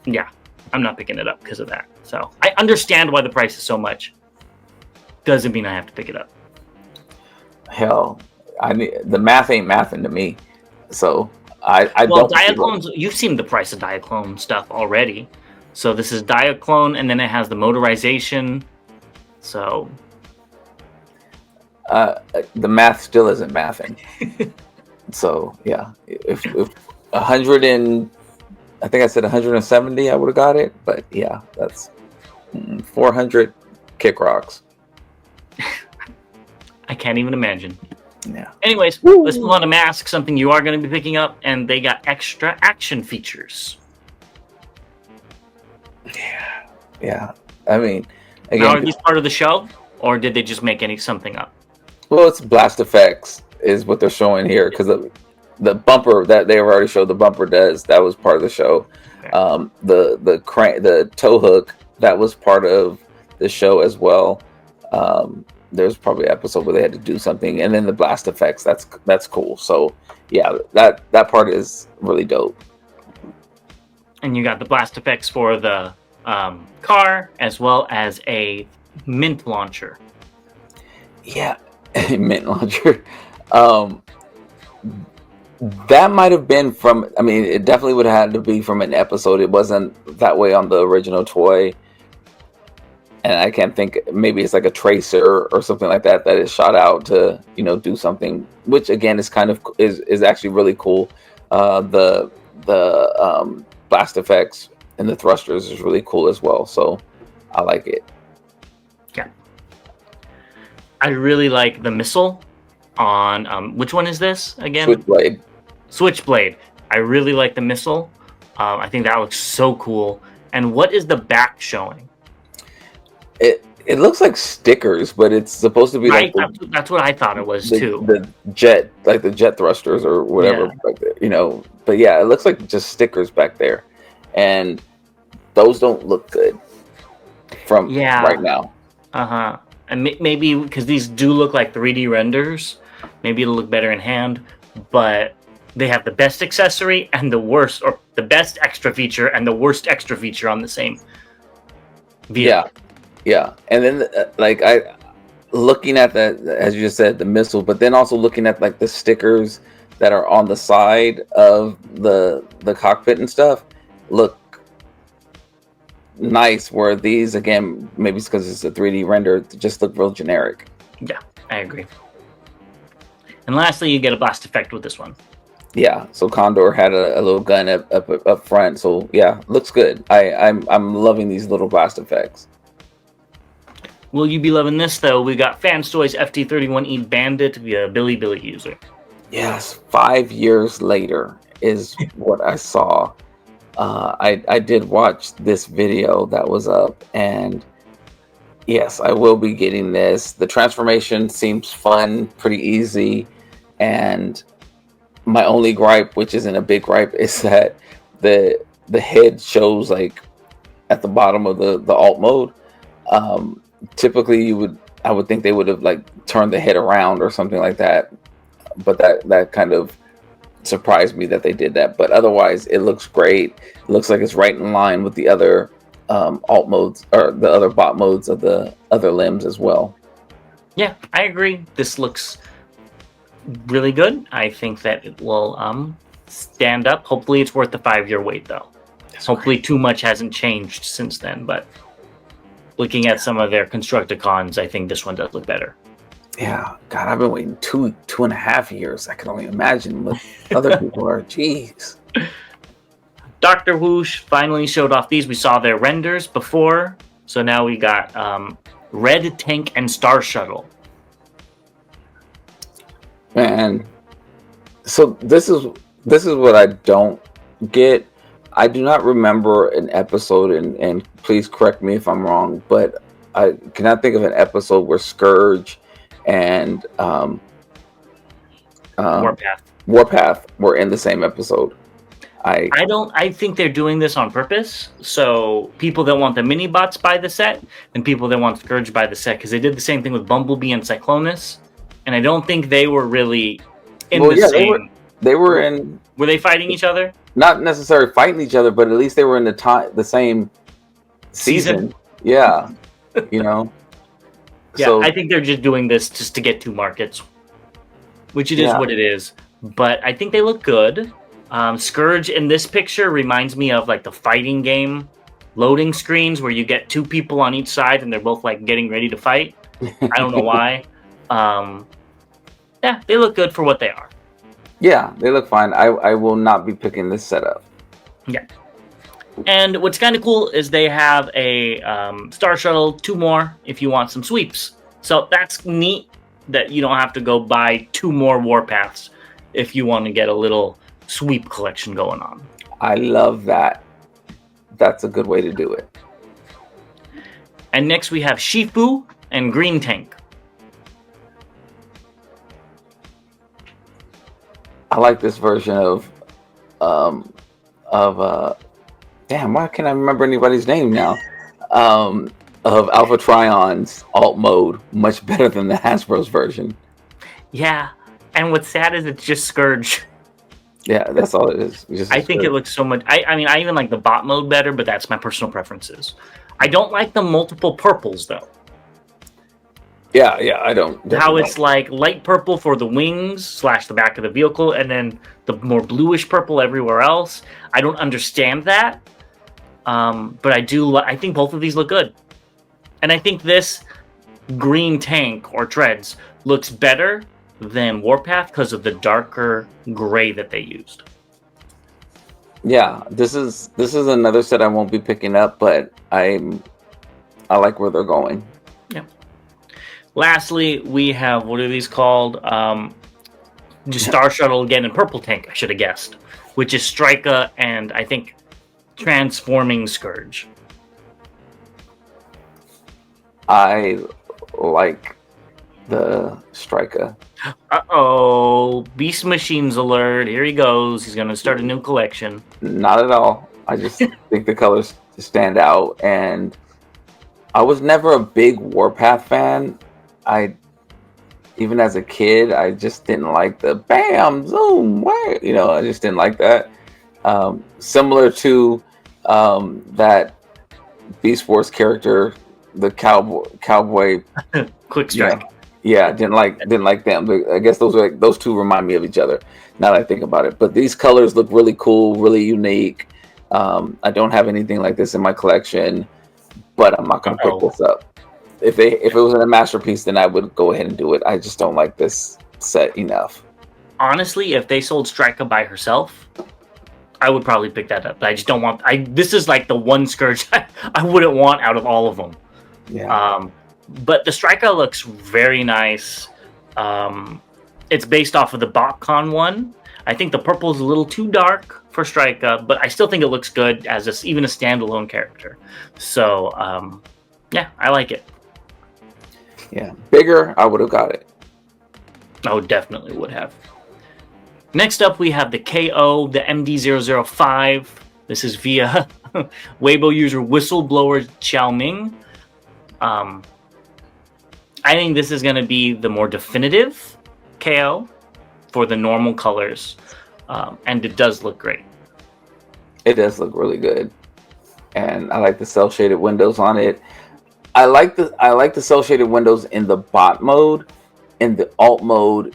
yeah, I'm not picking it up because of that. So I understand why the price is so much. Doesn't mean I have to pick it up. Hell, the math ain't mathing to me. So I well, don't. Diaclones. You've seen the price of Diaclone stuff already. So this is Diaclone, and then it has the motorization. So the math still isn't mathing. So yeah, if 100 and I think I said 170, I would have got it. But yeah, that's 400 kick rocks. I can't even imagine. Yeah. Anyways, let's move on to Mask, something you are going to be picking up, and they got extra action features. Yeah. I mean, again, now, are these part of the show, or did they just make something up? Well, it's blast effects is what they're showing here, because the bumper that they already showed, the bumper that was part of the show. Okay. The tow hook, that was part of the show as well. There's probably an episode where they had to do something, and then the blast effects, that's cool. So yeah, that part is really dope. And you got the blast effects for the car, as well as a mint launcher. Yeah, a mint launcher. That might have been from, I mean, it definitely would have had to be from an episode. It wasn't that way on the original toy. And I can't think, maybe it's like a tracer or something like that is shot out to, do something, which again is kind of, is actually really cool. The blast effects and the thrusters is really cool as well. So I like it. Yeah. I really like the missile on, which one is this again? Switchblade. I really like the missile. I think that looks so cool. And what is the back showing? It looks like stickers, but it's supposed to be like that's what I thought it was too. The jet, like the jet thrusters or whatever, back there, you know. But yeah, it looks like just stickers back there, and those don't look good from right now. And maybe because these do look like 3D renders, maybe it'll look better in hand. But they have the best accessory and the worst, or the best extra feature and the worst extra feature on the same vehicle. Yeah, and then looking at that, as you just said, the missile, but then also looking at like the stickers that are on the side of the cockpit and stuff look nice. Where these, again, maybe it's because it's a 3D render, just look real generic. Yeah, I agree. And lastly, you get a blast effect with this one. Yeah, so Condor had a little gun up front, so yeah, looks good. I'm loving these little blast effects. Will you be loving this, though? We got Fans Toys FT31E Bandit via Billy user. Yes, 5 years later is what I saw. I did watch this video that was up, and yes, I will be getting this. The transformation seems fun, pretty easy, and my only gripe, which isn't a big gripe, is that the head shows like at the bottom of the alt mode. Typically I would think they would have like turned the head around or something like that, but that kind of surprised me that they did that. But otherwise it looks great. It looks like it's right in line with the other alt modes, or the other bot modes of the other limbs as well. Yeah, I agree. This looks really good. I think that it will stand up. Hopefully it's worth the 5-year wait, though. Hopefully too much hasn't changed since then, but looking at some of their Constructicons, I think this one does look better. Yeah, God, I've been waiting two and a half years. I can only imagine what other people are. Jeez. Dr. Whoosh finally showed off these. We saw their renders before, so now we got Red Tank and Star Shuttle. Man, so this is what I don't get. I do not remember an episode, and please correct me if I'm wrong, but I cannot think of an episode where Scourge and Warpath were in the same episode. I think they're doing this on purpose. So people that want the mini bots buy the set, and people that want Scourge buy the set, because they did the same thing with Bumblebee and Cyclonus, and I don't think they were really in the same. They were in. Were they fighting each other? Not necessarily fighting each other, but at least they were in the same season. Yeah, you know. Yeah, so, I think they're just doing this just to get 2 markets, which it is what it is. But I think they look good. Scourge in this picture reminds me of like the fighting game loading screens where you get 2 people on each side and they're both like getting ready to fight. I don't know why. Yeah, they look good for what they are. Yeah, they look fine. I will not be picking this setup. Yeah. And what's kind of cool is they have a Star Shuttle, 2 more if you want some sweeps. So that's neat that you don't have to go buy 2 more Warpaths if you want to get a little sweep collection going on. I love that. That's a good way to do it. And next we have Shifu and Green Tank. I like this version of damn, why can't I remember anybody's name now? Of Alpha Trion's alt mode, much better than the Hasbro's version. Yeah, and what's sad is it's just Scourge. Yeah, that's all it is. I think it looks so much. I mean, I even like the bot mode better, but that's my personal preferences. I don't like the multiple purples though. Yeah, I don't. How it's like light purple for the wings / the back of the vehicle, and then the more bluish purple everywhere else. I don't understand that, but I do. I think both of these look good, and I think this Green Tank or Treads looks better than Warpath because of the darker gray that they used. Yeah, this is another set I won't be picking up, but I like where they're going. Yeah. Lastly, we have, what are these called? Just Star Shuttle again in Purple Tank, I should have guessed. Which is Strika and, I think, Transforming Scourge. I like the Striker. Beast Machines alert. Here he goes. He's going to start a new collection. Not at all. I just think the colors stand out, and I was never a big Warpath fan. Even as a kid, I just didn't like the bam, zoom, where, I just didn't like that. Similar to that Beast Wars character, the cowboy Quick Strike. Yeah, didn't like them. But I guess those two remind me of each other now that I think about it. But these colors look really cool, really unique. I don't have anything like this in my collection, but I'm not going to pick this up. If it was in a masterpiece, then I would go ahead and do it. I just don't like this set enough. Honestly, if they sold Striker by herself, I would probably pick that up. But I just don't want. This is like the one Scourge I wouldn't want out of all of them. Yeah. But the Striker looks very nice. It's based off of the Bcon one. I think the purple is a little too dark for Striker, but I still think it looks good as even a standalone character. So, yeah, I like it. Yeah, bigger, I would have got it. I definitely would have. Next up, we have the KO, the MD005. This is via Weibo user Whistleblower Xiaoming. I think this is going to be the more definitive KO for the normal colors, and it does look great. It does look really good, and I like the cell shaded windows on it. I like the cell shaded windows in the bot mode. In the alt mode,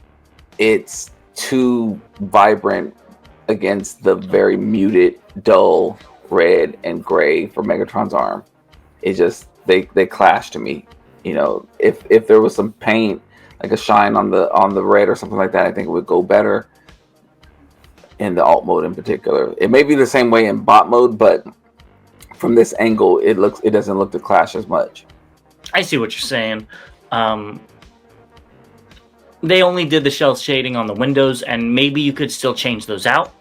it's too vibrant against the very muted, dull red and gray for Megatron's arm. It just they clash to me. If there was some paint, like a shine on the red or something like that, I think it would go better in the alt mode in particular. It may be the same way in bot mode, but from this angle, it doesn't look to clash as much. I see what you're saying. They only did the shell shading on the windows, and maybe you could still change those out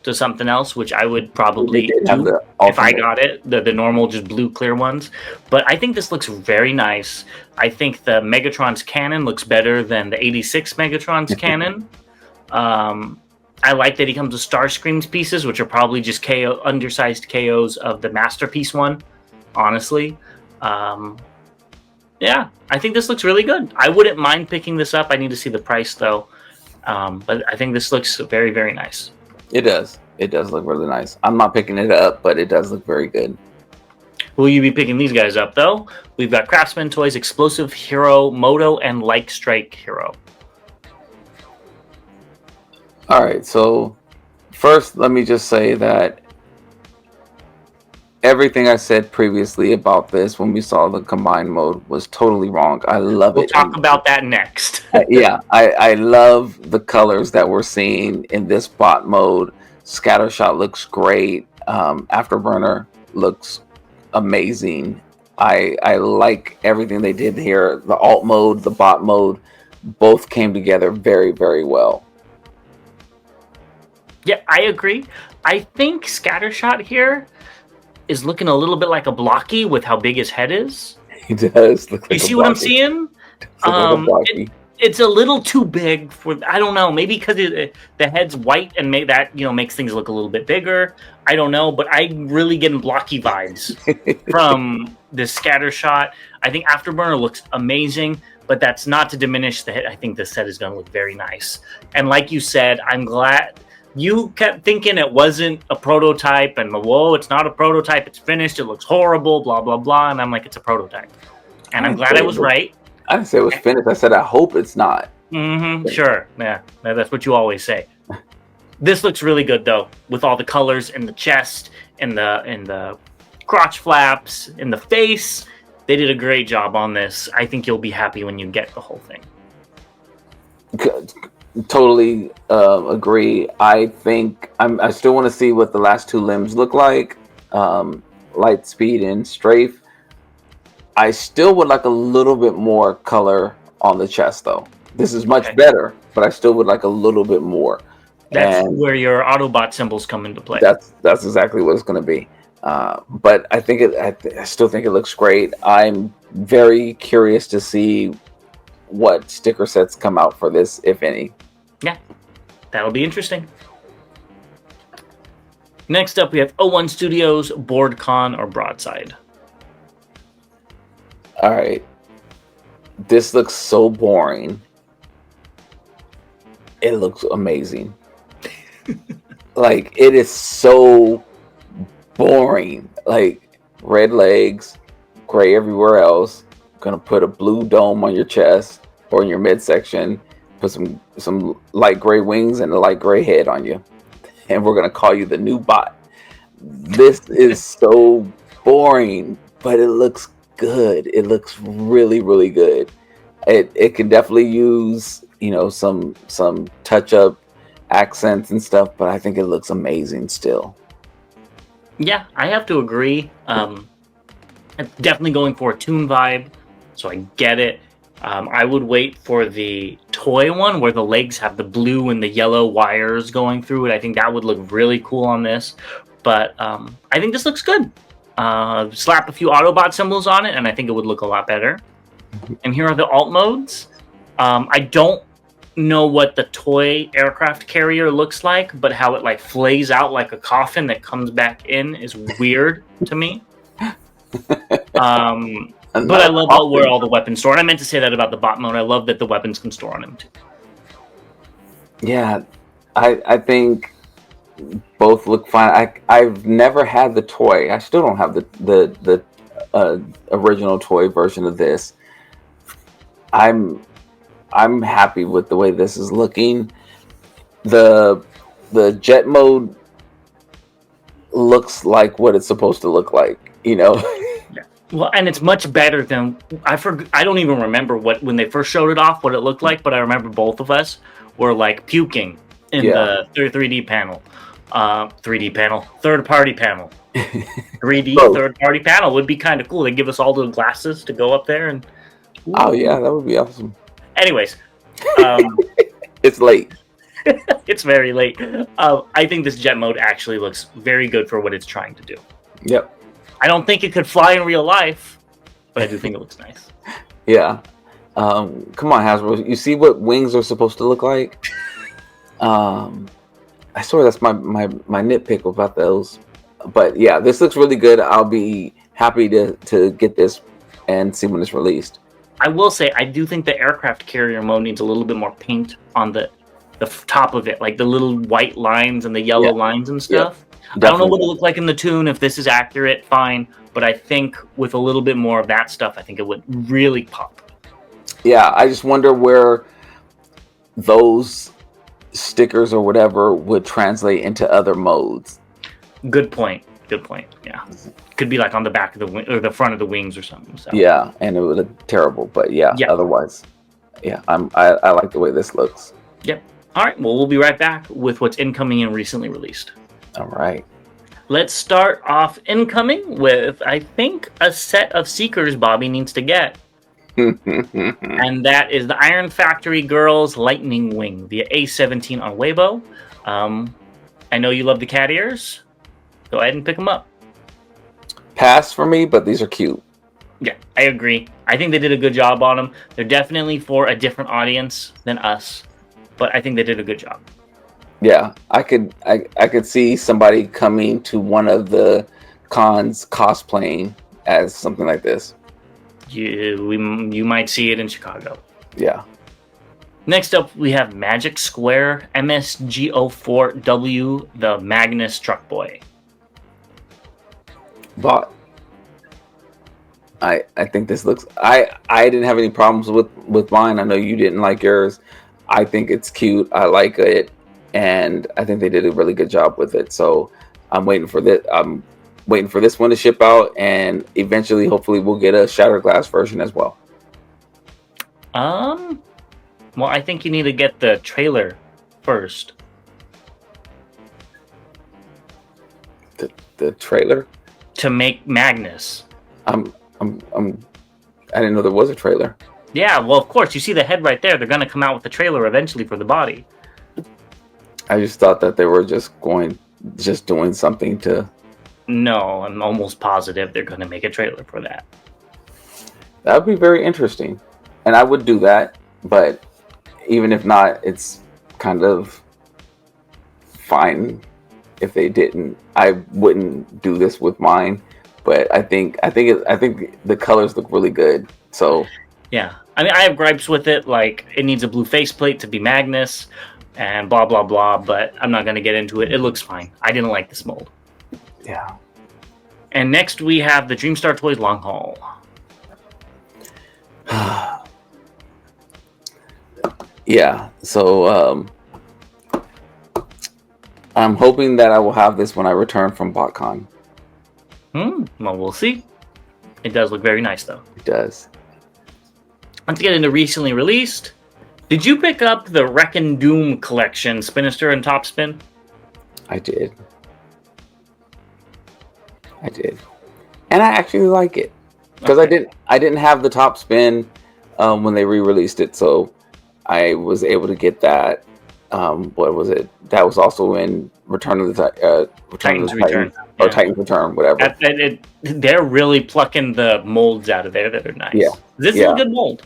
to something else, which I would probably do if I got it, the normal just blue clear ones. But I think this looks very nice. I think the Megatron's cannon looks better than the 86 Megatron's cannon. I like that he comes with Starscream's pieces, which are probably just undersized KOs of the Masterpiece one, honestly. Yeah, I think this looks really good. I wouldn't mind picking this up. I need to see the price, though. But I think this looks very, very nice. It does. It does look really nice. I'm not picking it up, but it does look very good. Will you be picking these guys up, though? We've got Craftsman Toys, Explosive Hero, Moto, and Like Strike Hero. All right, so first, let me just say that everything I said previously about this when we saw the combined mode was totally wrong. I love it. We'll talk about that next. Yeah, I love the colors that we're seeing in this bot mode. Scattershot looks great. Afterburner looks amazing. I like everything they did here. The alt mode, the bot mode, both came together very, very well. Yeah, I agree. I think Scattershot here is looking a little bit like a Blocky with how big his head is. He does look like you see what I'm seeing? It's a little too big for, I don't know, maybe because the head's white and that makes things look a little bit bigger. I don't know, but I'm really getting Blocky vibes from this Scattershot. I think Afterburner looks amazing, but that's not to diminish the head. I think this set is going to look very nice. And like you said, I'm glad. You kept thinking it wasn't a prototype, and whoa, it's not a prototype, it's finished, it looks horrible, blah, blah, blah. And I'm like, it's a prototype. And I'm glad I was right. I didn't say it was finished. I said, I hope it's not. Sure. Yeah, that's what you always say. This looks really good, though, with all the colors in the chest, in the crotch flaps, in the face. They did a great job on this. I think you'll be happy when you get the whole thing. Good. Totally agree. I think I still want to see what the last two limbs look like, light speed and strafe. I still would like a little bit more color on the chest, though. This is much better, but I still would like a little bit more. That's where your Autobot symbols come into play. That's exactly what it's going to be. But I think I still think it looks great. I'm very curious to see what sticker sets come out for this, if any. Yeah, that'll be interesting. Next up, we have O1 Studios, BoardCon, or Broadside. All right. This looks so boring. It looks amazing. Like, it is so boring. Like, red legs, gray everywhere else. Gonna put a blue dome on your chest or in your midsection. Put some light gray wings and a light gray head on you. And we're gonna call you the new bot. This is so boring, but it looks good. It looks really, really good. It can definitely use, you know, some touch up accents and stuff, but I think it looks amazing still. Yeah, I have to agree. It's definitely going for a Toon vibe, so I get it. I would wait for the toy one where the legs have the blue and the yellow wires going through it. I think that would look really cool on this. But I think this looks good. Slap a few Autobot symbols on it, and I think it would look a lot better. And here are the alt modes. I don't know what the toy aircraft carrier looks like, but how it like flays out like a coffin that comes back in is weird to me. But I love where all the weapons store. And I meant to say that about the bot mode. I love that the weapons can store on them too. Yeah, I think both look fine. I've never had the toy. I still don't have the original toy version of this. I'm happy with the way this is looking. The jet mode looks like what it's supposed to look like, you know. Well, and it's much better than I don't even remember when they first showed it off what it looked like, but I remember both of us were like puking in the 3D panel. 3D panel, third party panel. 3D third party panel would be kind of cool. They give us all the glasses to go up there and oh yeah, that would be awesome. Anyways, it's late. It's very late. I think this jet mode actually looks very good for what it's trying to do. Yep. I don't think it could fly in real life, but I do think it looks nice. Yeah. Come on, Hasbro. You see what wings are supposed to look like? I swear that's my nitpick about those. But yeah, this looks really good. I'll be happy to get this and see when it's released. I will say, I do think the aircraft carrier mode needs a little bit more paint on the top of it, like the little white lines and the yellow lines and stuff. Definitely. I don't know what it looked like in the Toon. If this is accurate, fine. But I think with a little bit more of that stuff, I think it would really pop. Yeah, I just wonder where those stickers or whatever would translate into other modes. Good point. Yeah, could be like on the back of the wing or the front of the wings or something. So. Yeah, and it would look terrible. But yeah. Otherwise, yeah, I like the way this looks. Yep. All right. Well, we'll be right back with what's incoming and recently released. All right. Let's start off incoming with, I think, a set of Seekers Bobby needs to get. And that is the Iron Factory Girls Lightning Wing via A17 on Weibo. I know you love the cat ears. Go ahead and pick them up. Pass for me, but these are cute. Yeah, I agree. I think they did a good job on them. They're definitely for a different audience than us, but I think they did a good job. Yeah, I could see somebody coming to one of the cons cosplaying as something like this. You might see it in Chicago. Yeah. Next up, we have Magic Square MSG04W, the Magnus Truck Boy. But I think this looks. I didn't have any problems with mine. I know you didn't like yours. I think it's cute. I like it, and I think they did a really good job with it. So I'm waiting for this. I'm waiting for this one to ship out, and eventually, hopefully, we'll get a shattered glass version as well. Well, I think you need to get the trailer first. The trailer to make Magnus. I didn't know there was a trailer. Yeah, well, of course, you see the head right there. They're going to come out with the trailer eventually for the body. I just thought that they were just doing something to. No, I'm almost positive they're going to make a trailer for that. That would be very interesting, and I would do that. But even if not, it's kind of fine if they didn't. I wouldn't do this with mine, but I think the colors look really good. So yeah, I mean, I have gripes with it, like it needs a blue faceplate to be Magnus, and blah blah blah. But I'm not going to get into it. It looks fine. I didn't like this mold. yeah. And next we have the Dreamstar Toys Long Haul. Yeah, so I'm hoping that I will have this when I return from Bcon. Well, we'll see. It does look very nice, though. It does. Let's get into recently released. Did you pick up the Reckon Doom collection, Spinister and Topspin? I did. And I actually like it. Because I didn't have the Topspin when they re-released it, so I was able to get that. What was it? That was also in Titans Return. Or Titans Return, whatever. They're really plucking the molds out of there that are nice. Yeah. This is a good mold.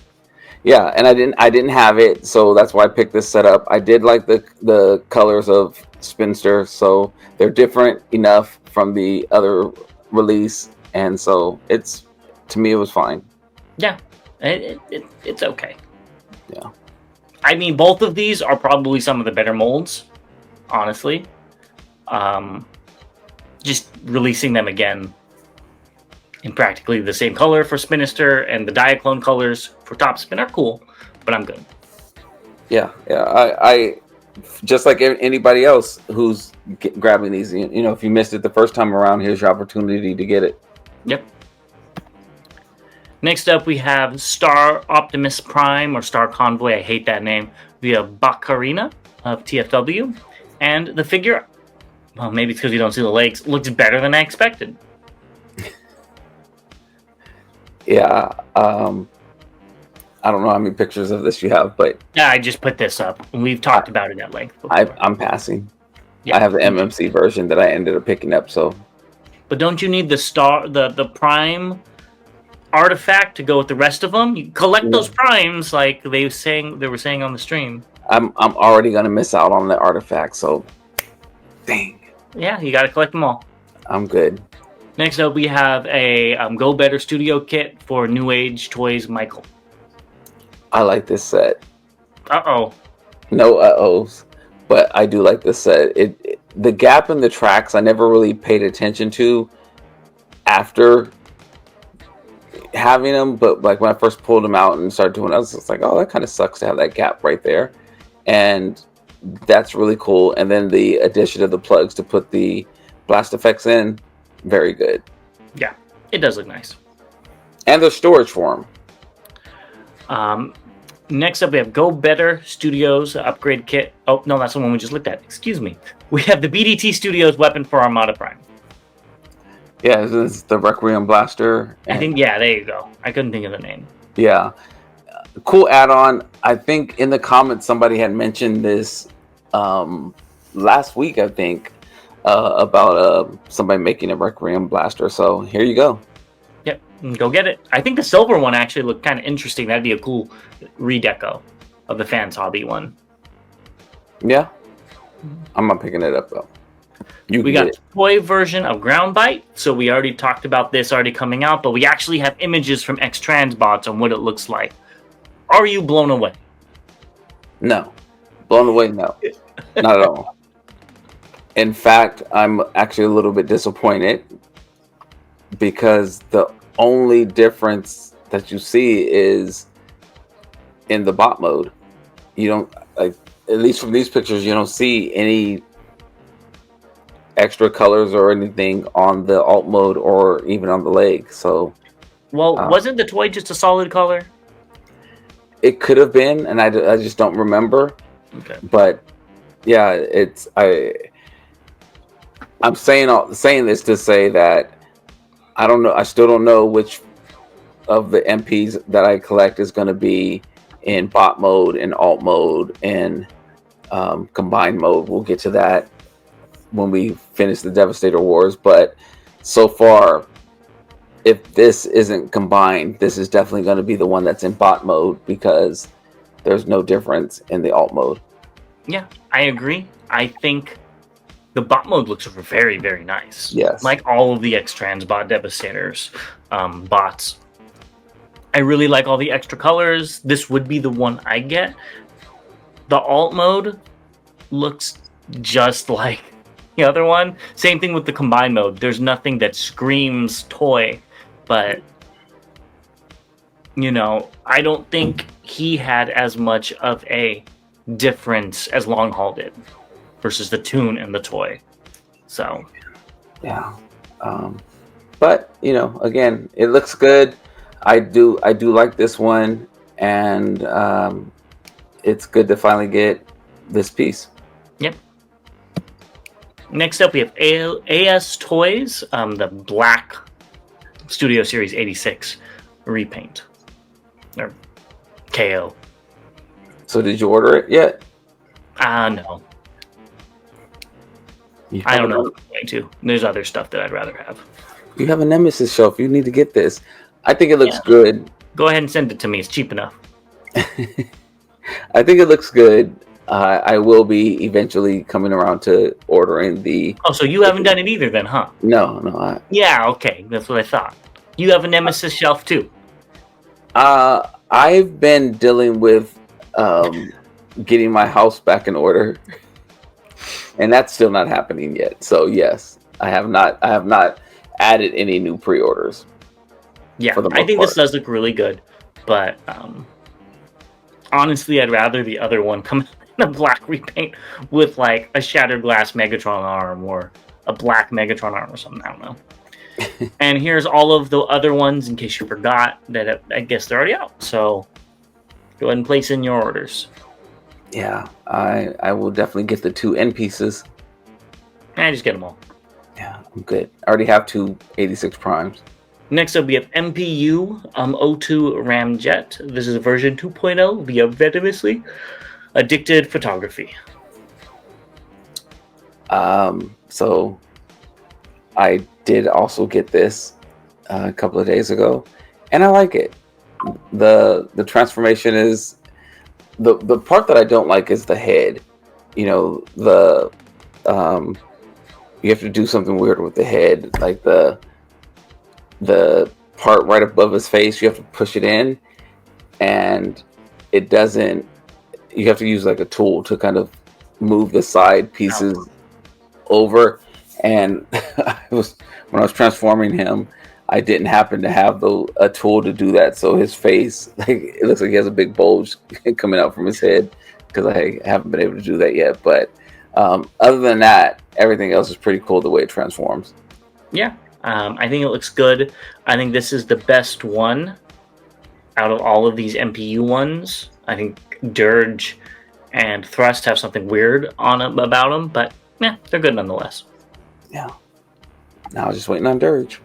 Yeah, and I didn't have it, so that's why I picked this setup. I did like the colors of Spinster, so they're different enough from the other release, and so to me it was fine. Yeah, it's okay. Yeah. I mean, both of these are probably some of the better molds, honestly. Just releasing them again in practically the same color for Spinister and the Diaclone colors for Topspin are cool, but I'm good. Yeah. I just like anybody else who's grabbing these, if you missed it the first time around, here's your opportunity to get it. Yep. Next up, we have Star Optimus Prime, or Star Convoy, I hate that name, via Bacarina of TFW. And the figure, well, maybe it's because you don't see the legs, looks better than I expected. Yeah, I don't know how many pictures of this you have, but... Yeah, I just put this up, and we've talked about it at length before. I'm passing. Yeah. I have the MMC version that I ended up picking up, so... But don't you need the Prime artifact to go with the rest of them? You collect those Primes like they were saying on the stream. I'm already going to miss out on the artifact, so... Dang. Yeah, you got to collect them all. I'm good. Next up, we have a Go Better Studio kit for New Age Toys Michael. I like this set. Uh-oh. No uh-ohs. But I do like this set. The gap in the tracks, I never really paid attention to after having them. But like when I first pulled them out and started doing it, I was just like, oh, that kind of sucks to have that gap right there. And that's really cool. And then the addition of the plugs to put the blast effects in, very good. Yeah, it does look nice. And the storage for them. Next up, we have Go Better Studios upgrade kit. Oh, no, that's the one we just looked at. Excuse me. We have the BDT Studios weapon for Armada Prime. Yeah, this is the Requiem Blaster. I think, yeah, there you go. I couldn't think of the name. Yeah. Cool add-on. I think in the comments somebody had mentioned this last week, I think, about somebody making a Requiem Blaster. So here you go. Yep, go get it. I think the silver one actually looked kind of interesting. That'd be a cool redeco of the Fans Hobby one. Yeah. I'm not picking it up, though. We got a toy version of Ground Bite. So we already talked about this already coming out, but we actually have images from X-Transbots on what it looks like. Are you blown away? No. Blown away, no. Not at all. In fact, I'm actually a little bit disappointed because the only difference that you see is in the bot mode. You don't, like, at least from these pictures, you don't see any extra colors or anything on the alt mode or even on the leg. So, well, wasn't the toy just a solid color? It could have been, and I just don't remember. Okay. But yeah, I'm saying this to say that I don't know. I still don't know which of the MPs that I collect is going to be in bot mode and alt mode and combined mode. We'll get to that when we finish the Devastator Wars. But so far, if this isn't combined, this is definitely going to be the one that's in bot mode because there's no difference in the alt mode. Yeah, I agree. I think the bot mode looks very, very nice. Yes. Like all of the X-Trans bot Devastators bots. I really like all the extra colors. This would be the one I get. The alt mode looks just like the other one. Same thing with the combined mode. There's nothing that screams toy, but you know, I don't think he had as much of a difference as Long Haul did versus the Toon and the toy. So yeah. But you know, again, it looks good. I do like this one, and it's good to finally get this piece. Yep. Next up, we have AS Toys, the Black Studio Series 86 repaint. Or KO. So did you order it yet? No. I don't know if I'm going to. There's other stuff that I'd rather have. You have a Nemesis shelf. You need to get this. I think it looks good. Go ahead and send it to me. It's cheap enough. I think it looks good. I will be eventually coming around to ordering the... Oh, so you haven't done it either then, huh? No. Yeah, okay. That's what I thought. You have a Nemesis shelf too. I've been dealing with getting my house back in order. And that's still not happening yet. So yes, I have not added any new pre-orders. Yeah, I think this does look really good. But honestly, I'd rather the other one come in a black repaint with like a shattered glass Megatron arm or a black Megatron arm or something. I don't know. And here's all of the other ones in case you forgot that I guess they're already out. So go ahead and place in your orders. Yeah, I will definitely get the 2 end pieces. I just get them all. Yeah, I'm good. I already have 2 86 primes. Next up, we have MPU O2 Ramjet. This is version 2.0 via Venomously Addicted Photography. So I did also get this a couple of days ago, and I like it. The transformation is the part that I don't like is the head. You know, you have to do something weird with the head, like the part right above his face. You have to push it in, and it doesn't. You have to use like a tool to kind of move the side pieces over. And when I was transforming him, I didn't happen to have a tool to do that. So his face, like, it looks like he has a big bulge coming out from his head because I haven't been able to do that yet. But other than that, everything else is pretty cool the way it transforms. Yeah, I think it looks good. I think this is the best one out of all of these MPU ones. I think Dirge and Thrust have something weird about them, but yeah, they're good nonetheless. Yeah. Now I'm just waiting on Dirge.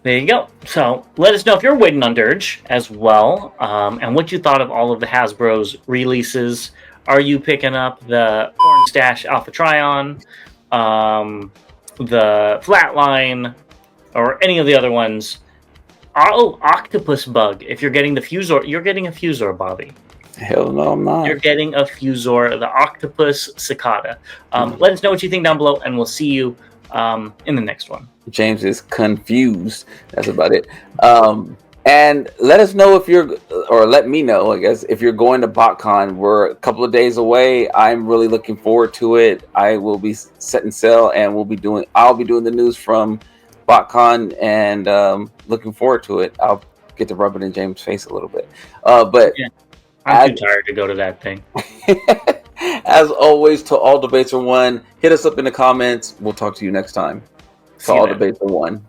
There you go. So let us know if you're waiting on Dirge as well, and what you thought of all of the Hasbro's releases. Are you picking up the Porn Stash Alpha Trion, the Flatline, or any of the other ones? Oh, Octopus Bug. If you're getting the Fusor, you're getting a Fusor, Bobby. Hell no, I'm not. You're getting a Fusor, the Octopus Cicada. Let us know what you think down below, and we'll see you in the next one. James is confused. That's about it. And let us know if you're, or let me know, I guess, if you're going to Bcon. We're a couple of days away. I'm really looking forward to it. I will be setting sail, and I'll be doing the news from Bcon, and looking forward to it. I'll get to rub it in James' face a little bit. But yeah, I'm too tired to go to that thing. As always, to all debates are one. Hit us up in the comments. We'll talk to you next time. To all debates are one.